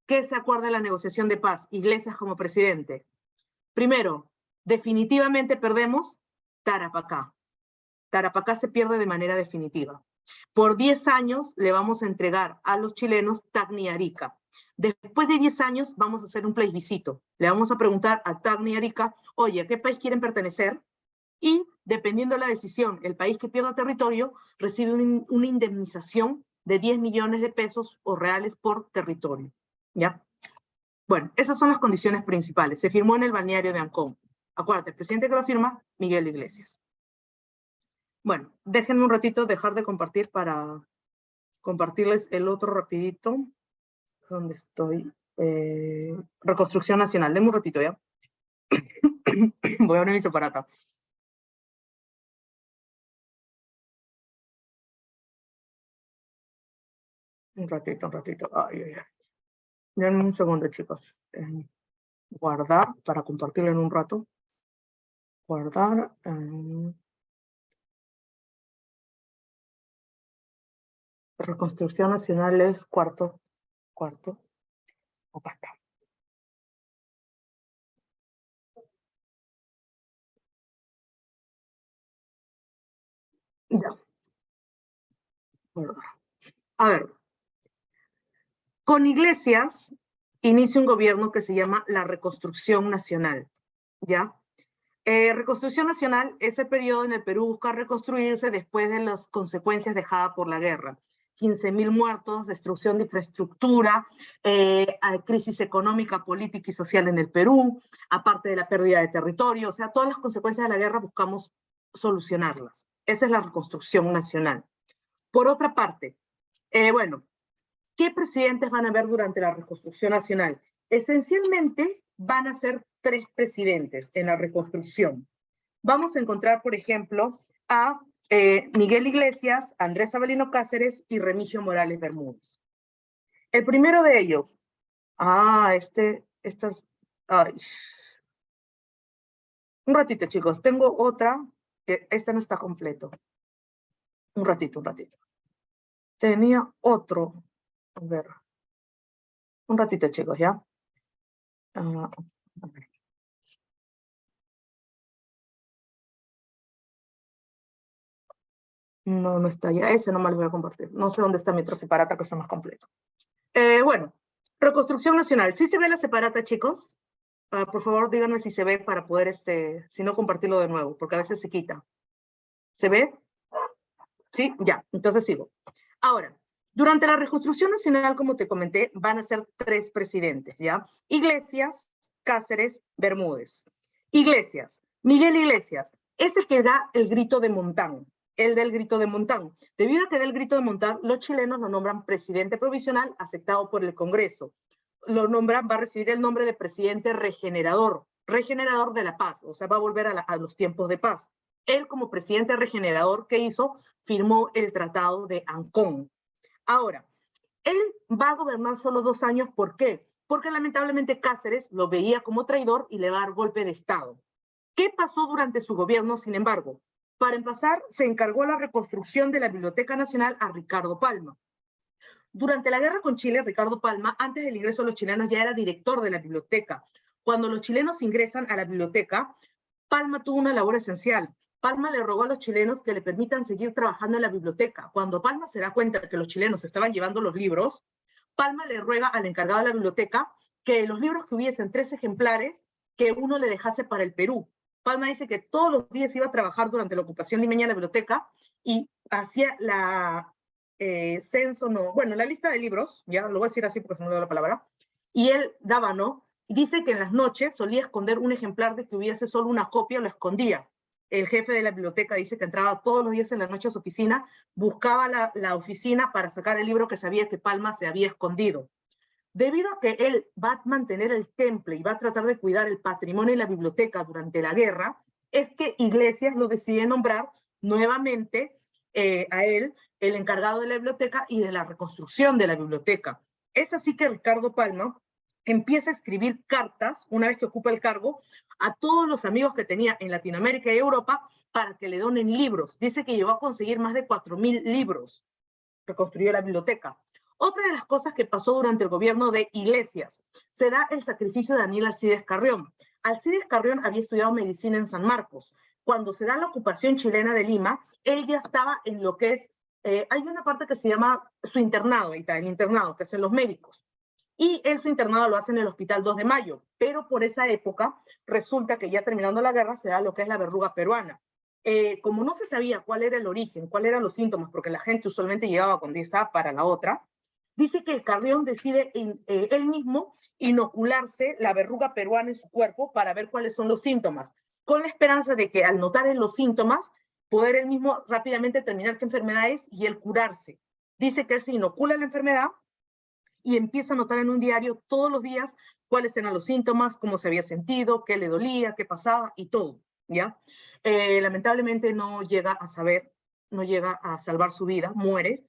¿Qué se acuerda de la negociación de paz? Iglesias como presidente. Primero, definitivamente perdemos Tarapacá. Tarapacá se pierde de manera definitiva. Por 10 años le vamos a entregar a los chilenos Tacna y Arica. Después de 10 años vamos a hacer un plebiscito. Le vamos a preguntar a Tacna y Arica, oye, ¿a qué país quieren pertenecer? y dependiendo de la decisión, el país que pierda territorio recibe una indemnización de 10 millones de pesos o reales por territorio. ¿Ya? Bueno, esas son las condiciones principales. Se firmó en el balneario de Ancón. Acuérdate, el presidente que lo firma, Miguel Iglesias. Bueno, déjenme un ratito dejar de compartir para compartirles el otro rapidito. ¿Dónde estoy? Reconstrucción Nacional. Denme un ratito, ¿ya? Voy a abrir mi separata. Un ratito. Ay, ay, ay. Denme un segundo, chicos. Guardar para compartirlo en un rato. Guardar. Reconstrucción Nacional es cuarto. Acá está. Ya. Guardar. A ver. Con Iglesias inicia un gobierno que se llama la Reconstrucción Nacional. ¿Ya? Reconstrucción Nacional es el periodo en el Perú busca reconstruirse después de las consecuencias dejadas por la guerra. 15.000 muertos, destrucción de infraestructura, crisis económica, política y social en el Perú, aparte de la pérdida de territorio, o sea, todas las consecuencias de la guerra buscamos solucionarlas. Esa es la Reconstrucción Nacional. Por otra parte, bueno, ¿qué presidentes van a haber durante la Reconstrucción Nacional? Esencialmente van a ser 3 presidentes en la reconstrucción. Vamos a encontrar, por ejemplo, a Miguel Iglesias, Andrés Avelino Cáceres y Remigio Morales Bermúdez. El primero de ellos, un ratito, chicos, tengo otra, que esta no está completo. Un ratito. Tenía otro, a ver. Un ratito, chicos, ¿ya? No está ya. Ese no me lo voy a compartir. No sé dónde está mi otra separata que está más completo. Bueno, Reconstrucción Nacional. ¿Sí se ve la separata, chicos? Por favor, díganme si se ve para poder, si no, compartirlo de nuevo, porque a veces se quita. ¿Se ve? Sí, ya. Entonces sigo. Ahora, durante la Reconstrucción Nacional, como te comenté, van a ser 3 presidentes, ¿ya? Iglesias, Cáceres, Bermúdez. Iglesias, Miguel Iglesias, es el que da el grito de Montán, el del grito de Montán. Debido a que da el grito de Montán, los chilenos lo nombran presidente provisional aceptado por el Congreso. Lo nombran, va a recibir el nombre de presidente regenerador de la paz, o sea, va a volver a los tiempos de paz. Él, como presidente regenerador, ¿qué hizo? Firmó el Tratado de Ancón. Ahora, él va a gobernar solo 2 años, ¿por qué? Porque lamentablemente Cáceres lo veía como traidor y le va a dar golpe de Estado. ¿Qué pasó durante su gobierno, sin embargo? Para empezar, se encargó la reconstrucción de la Biblioteca Nacional a Ricardo Palma. Durante la guerra con Chile, Ricardo Palma, antes del ingreso de los chilenos, ya era director de la biblioteca. Cuando los chilenos ingresan a la biblioteca, Palma tuvo una labor esencial. Palma le rogó a los chilenos que le permitan seguir trabajando en la biblioteca. Cuando Palma se da cuenta de que los chilenos estaban llevando los libros, Palma le ruega al encargado de la biblioteca que los libros que hubiesen 3 ejemplares, que uno le dejase para el Perú. Palma dice que todos los días iba a trabajar durante la ocupación limeña en la biblioteca y hacía la la lista de libros, ya lo voy a decir así porque se me da la palabra, y él daba, ¿no? Dice que en las noches solía esconder un ejemplar de que hubiese solo una copia, lo escondía. El jefe de la biblioteca dice que entraba todos los días en la noche a su oficina, buscaba la oficina para sacar el libro que sabía que Palma se había escondido. Debido a que él va a mantener el temple y va a tratar de cuidar el patrimonio de la biblioteca durante la guerra, es que Iglesias lo decide nombrar nuevamente a él el encargado de la biblioteca y de la reconstrucción de la biblioteca. Es así que Ricardo Palma empieza a escribir cartas, una vez que ocupa el cargo, a todos los amigos que tenía en Latinoamérica y Europa para que le donen libros. Dice que llegó a conseguir más de 4.000 libros. Reconstruyó la biblioteca. Otra de las cosas que pasó durante el gobierno de Iglesias, se da el sacrificio de Daniel Alcides Carrión. Alcides Carrión había estudiado medicina en San Marcos. Cuando se da la ocupación chilena de Lima, él ya estaba en lo que es, hay una parte que se llama su internado, el internado, que es en los médicos. y él su internado lo hace en el Hospital 2 de Mayo, pero por esa época resulta que ya terminando la guerra se da lo que es la verruga peruana. Como no se sabía cuál era el origen, cuáles eran los síntomas, porque la gente usualmente llegaba cuando estaba para la otra, dice que Carrión decide él mismo inocularse la verruga peruana en su cuerpo para ver cuáles son los síntomas, con la esperanza de que al notar en los síntomas, poder él mismo rápidamente determinar qué enfermedad es y él curarse. Dice que él se inocula la enfermedad y empieza a notar en un diario todos los días cuáles eran los síntomas, cómo se había sentido, qué le dolía, qué pasaba y todo, ¿ya? Lamentablemente no llega a saber, no llega a salvar su vida, muere,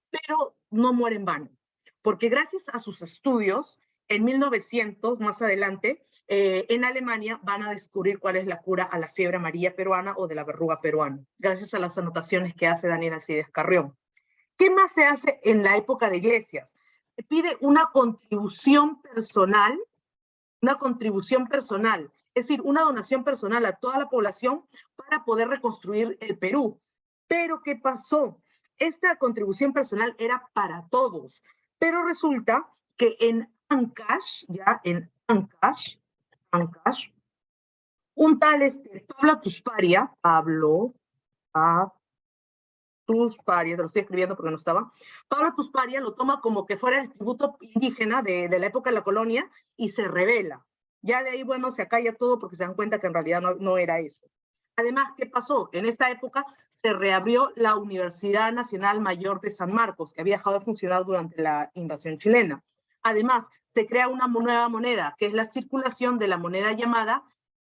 pero no muere en vano, porque gracias a sus estudios, en 1900, más adelante, en Alemania van a descubrir cuál es la cura a la fiebre amarilla peruana o de la verruga peruana, gracias a las anotaciones que hace Daniel Alcides Carrión. ¿Qué más se hace en la época de Iglesias? Se pide una contribución personal, es decir, una donación personal a toda la población para poder reconstruir el Perú. Pero ¿qué pasó? Esta contribución personal era para todos, pero resulta que en Ancash, un tal Pablo Tusparia, te lo estoy escribiendo porque no estaba, Pablo Tusparia lo toma como que fuera el tributo indígena de la época de la colonia y se rebela. Ya de ahí, bueno, se acalla todo porque se dan cuenta que en realidad no era eso. Además, ¿qué pasó? En esta época se reabrió la Universidad Nacional Mayor de San Marcos, que había dejado de funcionar durante la invasión chilena. Además, se crea una nueva moneda, que es la circulación de la moneda llamada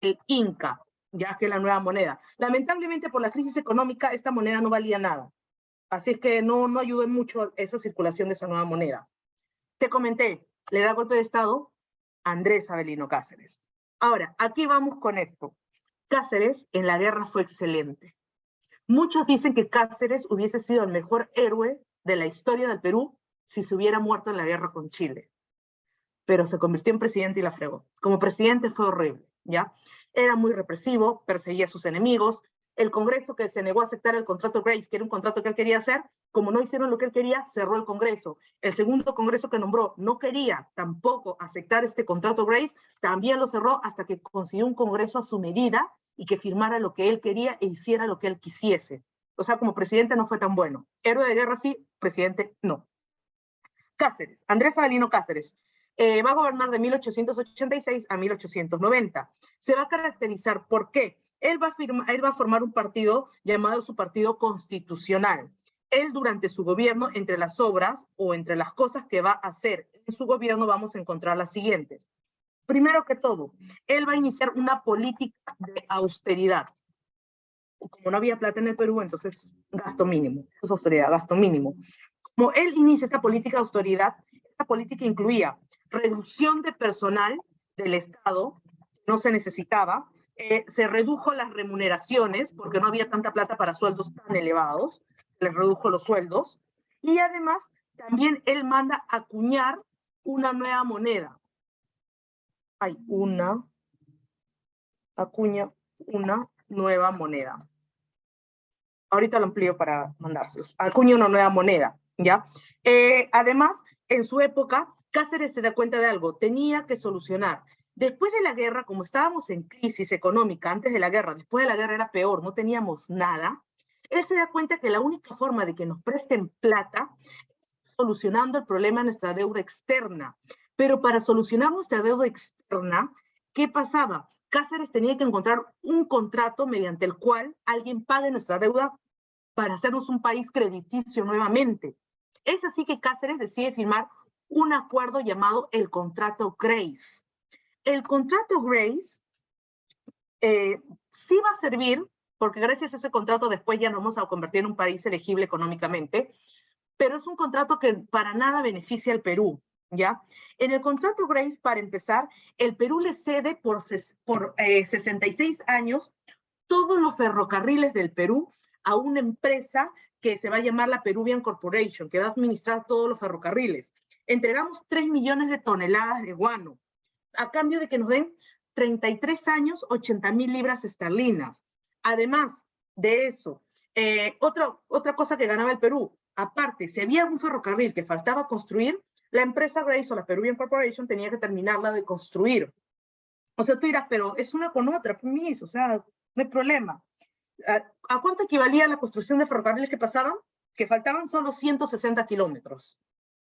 el Inca, ya que es la nueva moneda. Lamentablemente, por la crisis económica, esta moneda no valía nada. Así es que no ayudó en mucho esa circulación de esa nueva moneda. Te comenté, le da golpe de Estado Andrés Avelino Cáceres. Ahora, aquí vamos con esto. Cáceres en la guerra fue excelente. Muchos dicen que Cáceres hubiese sido el mejor héroe de la historia del Perú si se hubiera muerto en la guerra con Chile. Pero se convirtió en presidente y la fregó. Como presidente fue horrible, ¿ya? Era muy represivo, perseguía a sus enemigos. El Congreso, que se negó a aceptar el contrato Grace, que era un contrato que él quería hacer, como no hicieron lo que él quería, cerró el Congreso. El segundo Congreso que nombró no quería tampoco aceptar este contrato Grace, también lo cerró hasta que consiguió un Congreso a su medida y que firmara lo que él quería e hiciera lo que él quisiese. O sea, como presidente no fue tan bueno. Héroe de guerra sí, presidente no. Cáceres, Andrés Avelino Cáceres, va a gobernar de 1886 a 1890. Se va a caracterizar, ¿por qué? Él va a formar un partido llamado su Partido Constitucional. Él durante su gobierno, entre las obras o entre las cosas que va a hacer en su gobierno, vamos a encontrar las siguientes. Primero que todo, él va a iniciar una política de austeridad. Como no había plata en el Perú, entonces gasto mínimo, eso es austeridad, gasto mínimo. Como él inicia esta política de austeridad, esta política incluía reducción de personal del Estado, no se necesitaba, se redujo las remuneraciones porque no había tanta plata para sueldos tan elevados, les redujo los sueldos, y además también él manda acuñar una nueva moneda. Acuña una nueva moneda. Ahorita lo amplío para mandárselos. Acuña una nueva moneda, ¿ya? Además, en su época, Cáceres se da cuenta de algo, tenía que solucionar. Después de la guerra, como estábamos en crisis económica, antes de la guerra, después de la guerra era peor, no teníamos nada, él se da cuenta que la única forma de que nos presten plata es solucionando el problema de nuestra deuda externa. Pero para solucionar nuestra deuda externa, ¿qué pasaba? Cáceres tenía que encontrar un contrato mediante el cual alguien pague nuestra deuda para hacernos un país crediticio nuevamente. Es así que Cáceres decide firmar un acuerdo llamado el Contrato Grace. El Contrato Grace sí va a servir, porque gracias a ese contrato después ya nos vamos a convertir en un país elegible económicamente, pero es un contrato que para nada beneficia al Perú, ¿ya? En el Contrato Grace, para empezar, el Perú le cede por 66 años todos los ferrocarriles del Perú a una empresa que se va a llamar la Peruvian Corporation, que va a administrar todos los ferrocarriles. Entregamos 3 millones de toneladas de guano, a cambio de que nos den 33 años, 80,000 libras esterlinas. Además de eso, otra cosa que ganaba el Perú, aparte, si había un ferrocarril que faltaba construir, la empresa Grace o la Peruvian Corporation tenía que terminarla de construir. O sea, tú dirás, pero es una con otra, permiso, o sea, no hay problema. ¿A cuánto equivalía la construcción de ferrocarriles que pasaban? Que faltaban solo 160 kilómetros.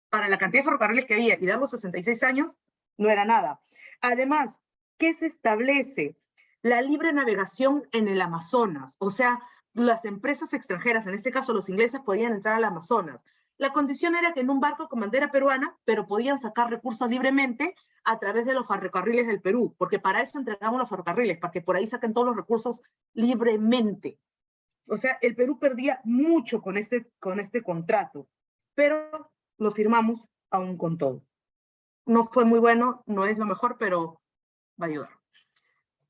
Para la cantidad de ferrocarriles que había y dar los 66 años, no era nada. Además, ¿qué se establece? La libre navegación en el Amazonas. O sea, las empresas extranjeras, en este caso los ingleses, podían entrar al Amazonas. La condición era que en un barco con bandera peruana, pero podían sacar recursos libremente a través de los ferrocarriles del Perú, porque para eso entregamos los ferrocarriles, para que por ahí saquen todos los recursos libremente. O sea, el Perú perdía mucho con este contrato, pero lo firmamos aún con todo. No fue muy bueno, no es lo mejor, pero va a ayudar.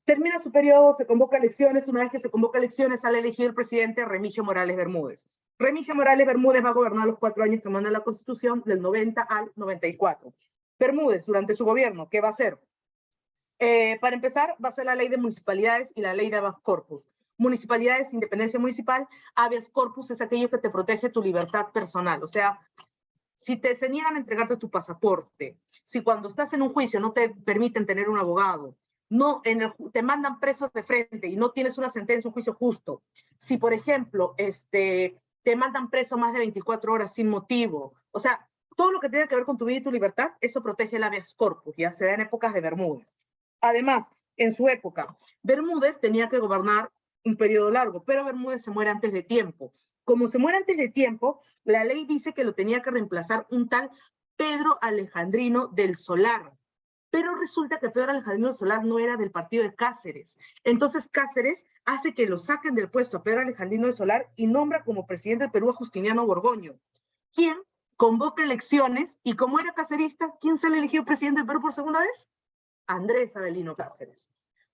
Termina su periodo, se convoca elecciones. Una vez que se convoca elecciones, sale elegido el presidente Remigio Morales Bermúdez. Remigio Morales Bermúdez va a gobernar los 4 años que manda la Constitución, del 90 al 94. Bermúdez, durante su gobierno, ¿qué va a hacer? Para empezar, va a ser la ley de municipalidades y la ley de habeas corpus. Municipalidades, independencia municipal; habeas corpus es aquello que te protege tu libertad personal. O sea, si te se niegan a entregarte tu pasaporte, si cuando estás en un juicio no te permiten tener un abogado, no, te mandan presos de frente y no tienes una sentencia, un juicio justo, si por ejemplo te mandan preso más de 24 horas sin motivo, o sea, todo lo que tenga que ver con tu vida y tu libertad, eso protege el habeas corpus, ya se da en épocas de Bermúdez. Además, en su época, Bermúdez tenía que gobernar un periodo largo, pero Bermúdez se muere antes de tiempo. Como se muere antes de tiempo, la ley dice que lo tenía que reemplazar un tal Pedro Alejandrino del Solar. Pero resulta que Pedro Alejandrino del Solar no era del partido de Cáceres. Entonces Cáceres hace que lo saquen del puesto a Pedro Alejandrino del Solar y nombra como presidente del Perú a Justiniano Borgoño, quien convoca elecciones, y como era cacerista, ¿quién se le eligió presidente del Perú por segunda vez? Andrés Avelino Cáceres.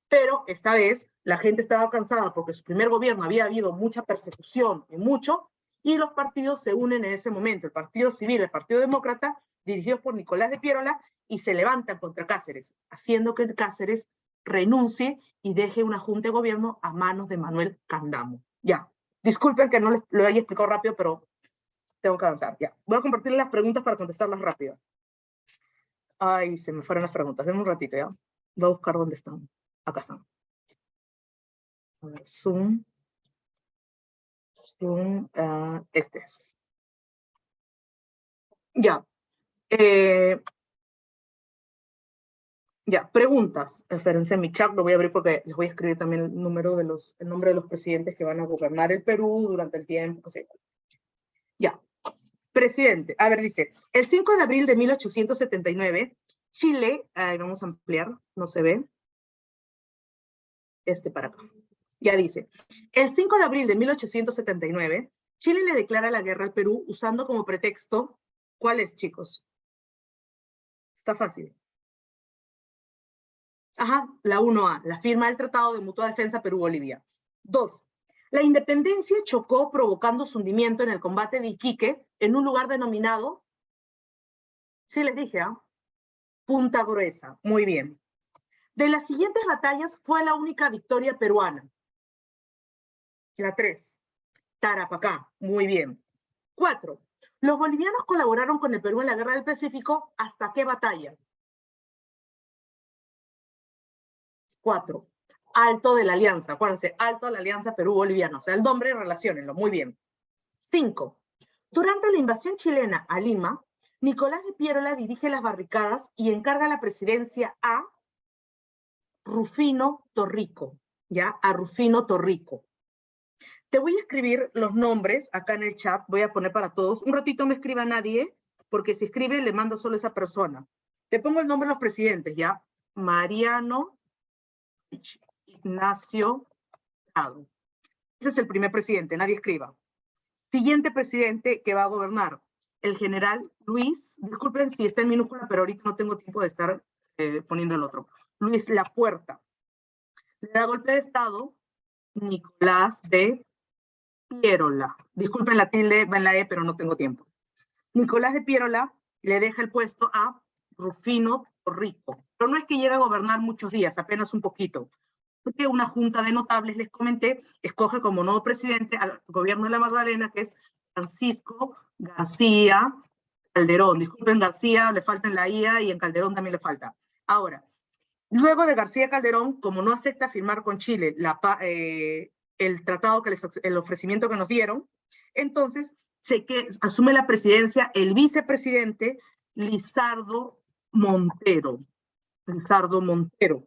Pero esta vez la gente estaba cansada porque su primer gobierno había habido mucha persecución y mucho, y los partidos se unen en ese momento, el Partido Civil, el Partido Demócrata, dirigidos por Nicolás de Piérola, y se levantan contra Cáceres, haciendo que Cáceres renuncie y deje una junta de gobierno a manos de Manuel Candamo. Ya, disculpen que no les lo haya explicado rápido, pero tengo que avanzar. Ya, voy a compartir las preguntas para contestarlas rápido. Ay, se me fueron las preguntas. Denme un ratito, ¿ya? Voy a buscar dónde están. Acá están. A ver, Zoom. Zoom, este es. Ya. Ya, preguntas. Espérense, mi chat lo voy a abrir porque les voy a escribir también el nombre de los presidentes que van a gobernar el Perú durante el tiempo. O sea. Ya. Presidente. A ver, dice, el 5 de abril de 1879, Chile, vamos a ampliar, no se ve. Para acá. Ya dice, el 5 de abril de 1879, Chile le declara la guerra al Perú usando como pretexto, ¿cuál es, chicos? Está fácil. Ajá, la 1A, la firma del Tratado de Mutua Defensa Perú-Bolivia. 2, la independencia chocó provocando su hundimiento en el combate de Iquique en un lugar denominado, sí les dije, Punta Gruesa. Muy bien. De las siguientes batallas fue la única victoria peruana. La 3, Tarapacá. Muy bien. 4, los bolivianos colaboraron con el Perú en la Guerra del Pacífico. ¿Hasta qué batalla? 4, Alto de la Alianza. Acuérdense, Alto de la Alianza Perú-Boliviano. O sea, el nombre, relaciónenlo. Muy bien. 5, durante la invasión chilena a Lima, Nicolás de Piérola dirige las barricadas y encarga la presidencia a Rufino Torrico. ¿Ya? A Rufino Torrico. Te voy a escribir los nombres acá en el chat, voy a poner para todos. Un ratito no escriba nadie, porque si escribe le mando solo a esa persona. Te pongo el nombre de los presidentes, ¿ya? Mariano Ignacio Prado. Ese es el primer presidente, nadie escriba. Siguiente presidente que va a gobernar, el general Luis, disculpen si está en minúscula, pero ahorita no tengo tiempo de estar poniendo el otro. Luis Lapuerta. Le da golpe de estado Nicolás de Piérola. Disculpen la tilde, va en la E, pero no tengo tiempo. Nicolás de Piérola le deja el puesto a Rufino Torrico. Pero no es que llegue a gobernar muchos días, apenas un poquito. Porque una junta de notables, les comenté, escoge como nuevo presidente al gobierno de la Magdalena, que es Francisco García Calderón. Disculpen, García, le falta en la IA y en Calderón también le falta. Ahora, luego de García Calderón, como no acepta firmar con Chile el tratado, el ofrecimiento que nos dieron, entonces asume la presidencia el vicepresidente Lizardo Montero. Lizardo Montero.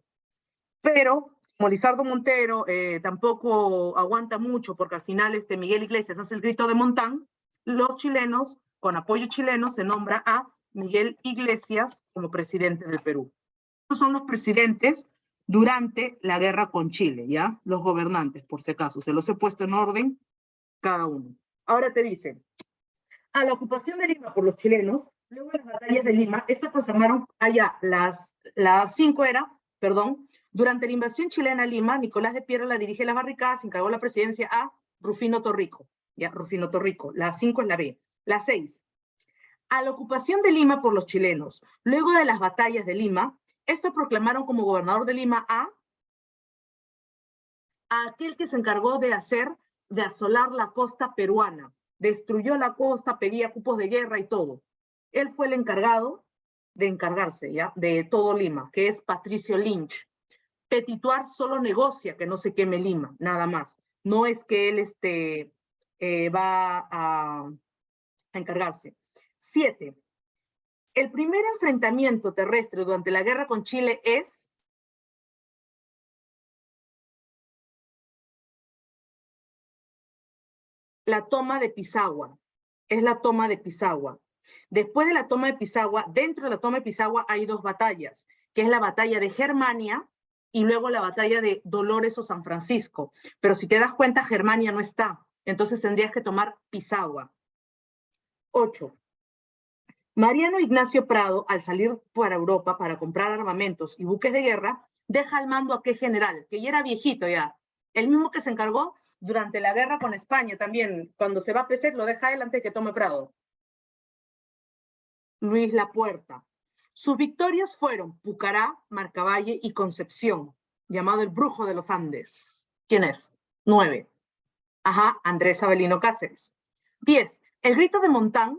Pero, como Lizardo Montero tampoco aguanta mucho, porque al final Miguel Iglesias hace el grito de Montán, los chilenos, con apoyo chileno, se nombra a Miguel Iglesias como presidente del Perú. Estos son los presidentes durante la guerra con Chile, ¿ya? Los gobernantes, por si acaso. Se los he puesto en orden cada uno. Ahora te dicen, a la ocupación de Lima por los chilenos, luego de las batallas de Lima, estas proclamaron allá, las 5 durante la invasión chilena a Lima, Nicolás de Piero la dirige las barricadas, encargó la presidencia a Rufino Torrico. Ya, Rufino Torrico. La 5 es la B. La 6. A la ocupación de Lima por los chilenos, luego de las batallas de Lima, esto proclamaron como gobernador de Lima a aquel que se encargó de asolar la costa peruana. Destruyó la costa, pedía cupos de guerra y todo. Él fue el encargado de encargarse, ¿ya? De todo Lima, que es Patricio Lynch. Petituar solo negocia que no se queme Lima, nada más. No es que él va a encargarse. 7. El primer enfrentamiento terrestre durante la guerra con Chile es la toma de Pisagua. Es la toma de Pisagua. Después de la toma de Pisagua, dentro de la toma de Pisagua hay 2 batallas, que es la batalla de Germania y luego la batalla de Dolores o San Francisco. Pero si te das cuenta, Germania no está. Entonces tendrías que tomar Pisagua. 8. Mariano Ignacio Prado, al salir para Europa para comprar armamentos y buques de guerra, deja al mando a qué general, que ya era viejito ya, el mismo que se encargó durante la guerra con España también, cuando se va a Peset, lo deja él antes que tome Prado. Luis Lapuerta. Sus victorias fueron Pucará, Marcavalle y Concepción, llamado el Brujo de los Andes. ¿Quién es? 9. Ajá, Andrés Avelino Cáceres. 10. El grito de Montán,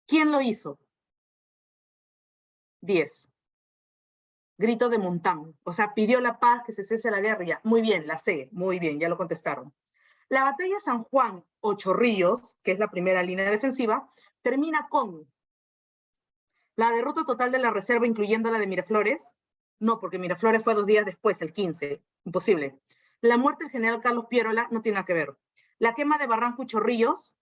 ¿quién lo hizo? 10. Grito de Montán. O sea, pidió la paz, que se cese la guerra. Ya. Muy bien, la sé. Muy bien, ya lo contestaron. La batalla de San Juan o Chorrillos, que es la primera línea defensiva, termina con la derrota total de la reserva, incluyendo la de Miraflores. No, porque Miraflores fue 2 días después, el 15. Imposible. La muerte del general Carlos Pierola no tiene nada que ver. La quema de Barranco y Chorrillos.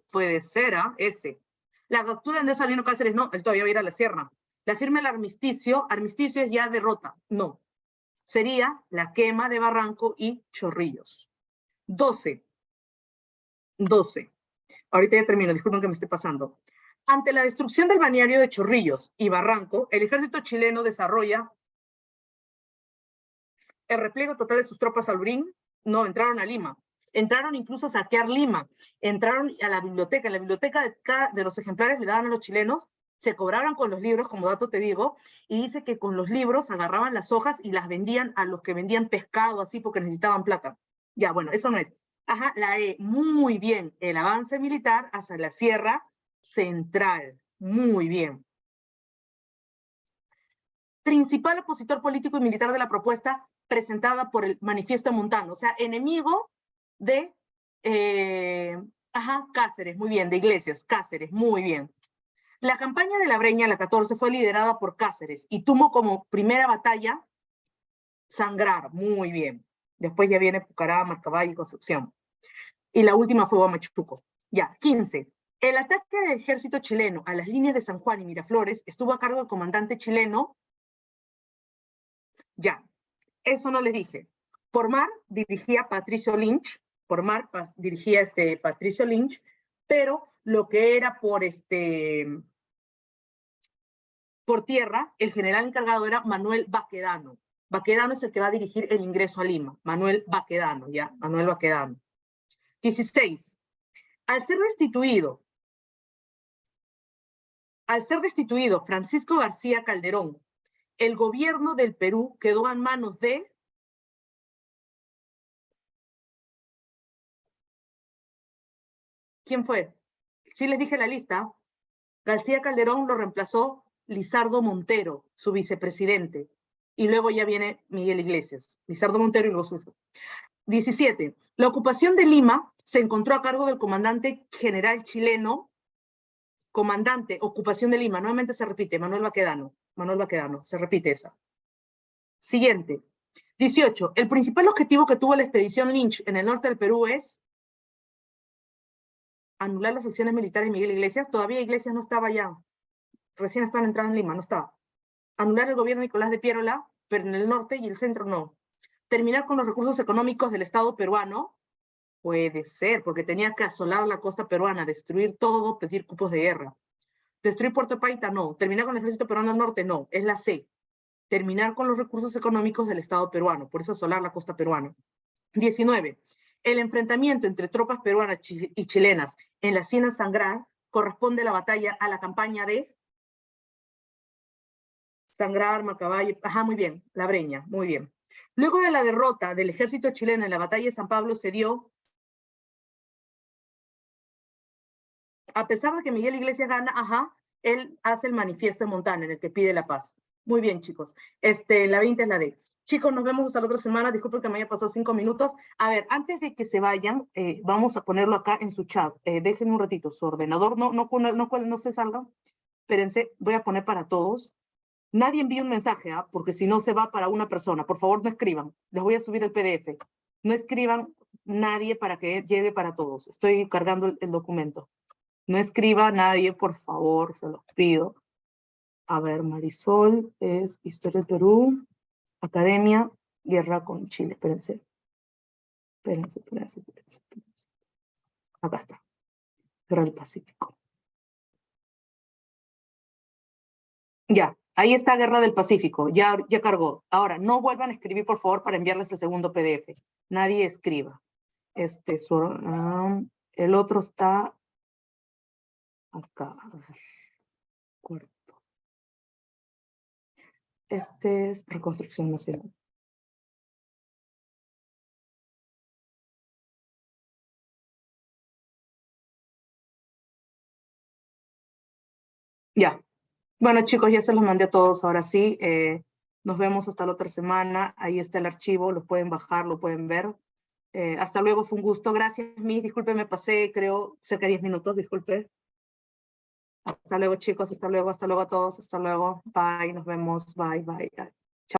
Puede ser, ese. La captura de Andrés Avelino Cáceres, no, él todavía va a ir a la sierra. La firma del armisticio es ya derrota, no. Sería la quema de Barranco y Chorrillos. 12. Ahorita ya termino, disculpen que me esté pasando. Ante la destrucción del balneario de Chorrillos y Barranco, el ejército chileno desarrolla el repliegue total de sus tropas al Brin. No, entraron a Lima. Entraron incluso a saquear Lima. Entraron a la biblioteca. En la biblioteca de los ejemplares le daban a los chilenos, se cobraban con los libros, como dato te digo, y dice que con los libros agarraban las hojas y las vendían a los que vendían pescado, así, porque necesitaban plata. Ya, bueno, eso no es. Ajá, la E, muy bien. El avance militar hacia la Sierra Central. Muy bien. Principal opositor político y militar de la propuesta presentada por el Manifiesto Montano, o sea, enemigo de Cáceres, muy bien, de Iglesias, Cáceres, muy bien. La campaña de la Breña, la 14, fue liderada por Cáceres y tuvo como primera batalla Sangrar, muy bien. Después ya viene Pucará, Marcavalle y Concepción. Y la última fue Huamachuco. Ya, 15. El ataque del ejército chileno a las líneas de San Juan y Miraflores estuvo a cargo del comandante chileno. Ya, eso no les dije. Por mar dirigía Patricio Lynch, Patricio Lynch, pero lo que era por tierra, el general encargado era Manuel Baquedano. Baquedano es el que va a dirigir el ingreso a Lima. Manuel Baquedano. 16. Al ser destituido Francisco García Calderón, el gobierno del Perú quedó en manos de... ¿Quién fue? Sí les dije la lista. García Calderón lo reemplazó Lizardo Montero, su vicepresidente. Y luego ya viene Miguel Iglesias. Lizardo Montero y los suyos. 17. La ocupación de Lima se encontró a cargo del comandante general chileno, comandante, ocupación de Lima, nuevamente se repite, Manuel Baquedano, se repite esa. Siguiente. 18. El principal objetivo que tuvo la expedición Lynch en el norte del Perú es anular las acciones militares de Miguel Iglesias. Todavía Iglesias no estaba allá, recién estaban entrando en Lima, no estaba. Anular el gobierno de Nicolás de Piérola, pero en el norte y el centro no. Terminar con los recursos económicos del Estado peruano, puede ser, porque tenía que asolar la costa peruana, destruir todo, pedir cupos de guerra. Destruir Puerto Paita, no. Terminar con el ejército peruano al norte, no. Es la C. Terminar con los recursos económicos del Estado peruano, por eso asolar la costa peruana. 19. El enfrentamiento entre tropas peruanas y chilenas en la Hacienda Sangrar corresponde a la batalla, a la campaña de Sangrar, Macabayo, ajá, muy bien, La Breña, muy bien. Luego de la derrota del ejército chileno en la batalla de San Pablo se dio, a pesar de que Miguel Iglesias gana, ajá, él hace el manifiesto en Montana en el que pide la paz. Muy bien, chicos. La 20 es la D. Chicos, nos vemos hasta la otra semana. Disculpen que me haya pasado 5 minutos. A ver, antes de que se vayan, vamos a ponerlo acá en su chat. Déjenme un ratito. Su ordenador no se salga. Espérense, voy a poner para todos. Nadie envíe un mensaje, porque si no se va para una persona. Por favor, no escriban. Les voy a subir el PDF. No escriban nadie para que llegue para todos. Estoy cargando el documento. No escriba nadie, por favor, se los pido. A ver, Marisol es Historia del Perú, Academia, Guerra con Chile. Espérense. Acá está. Guerra del Pacífico. Ya, ahí está Guerra del Pacífico. Ya cargó. Ahora, no vuelvan a escribir, por favor, para enviarles el segundo PDF. Nadie escriba. El otro está acá. A ver. Cuarto. Este es Reconstrucción Nacional. Ya. Bueno, chicos, ya se los mandé a todos. Ahora sí, nos vemos hasta la otra semana. Ahí está el archivo, lo pueden bajar, lo pueden ver. Hasta luego, fue un gusto. Gracias, Miss. Disculpe, me pasé, creo, cerca de 10 minutos, disculpe. Hasta luego, chicos. Hasta luego a todos. Hasta luego. Bye, nos vemos. Bye, bye.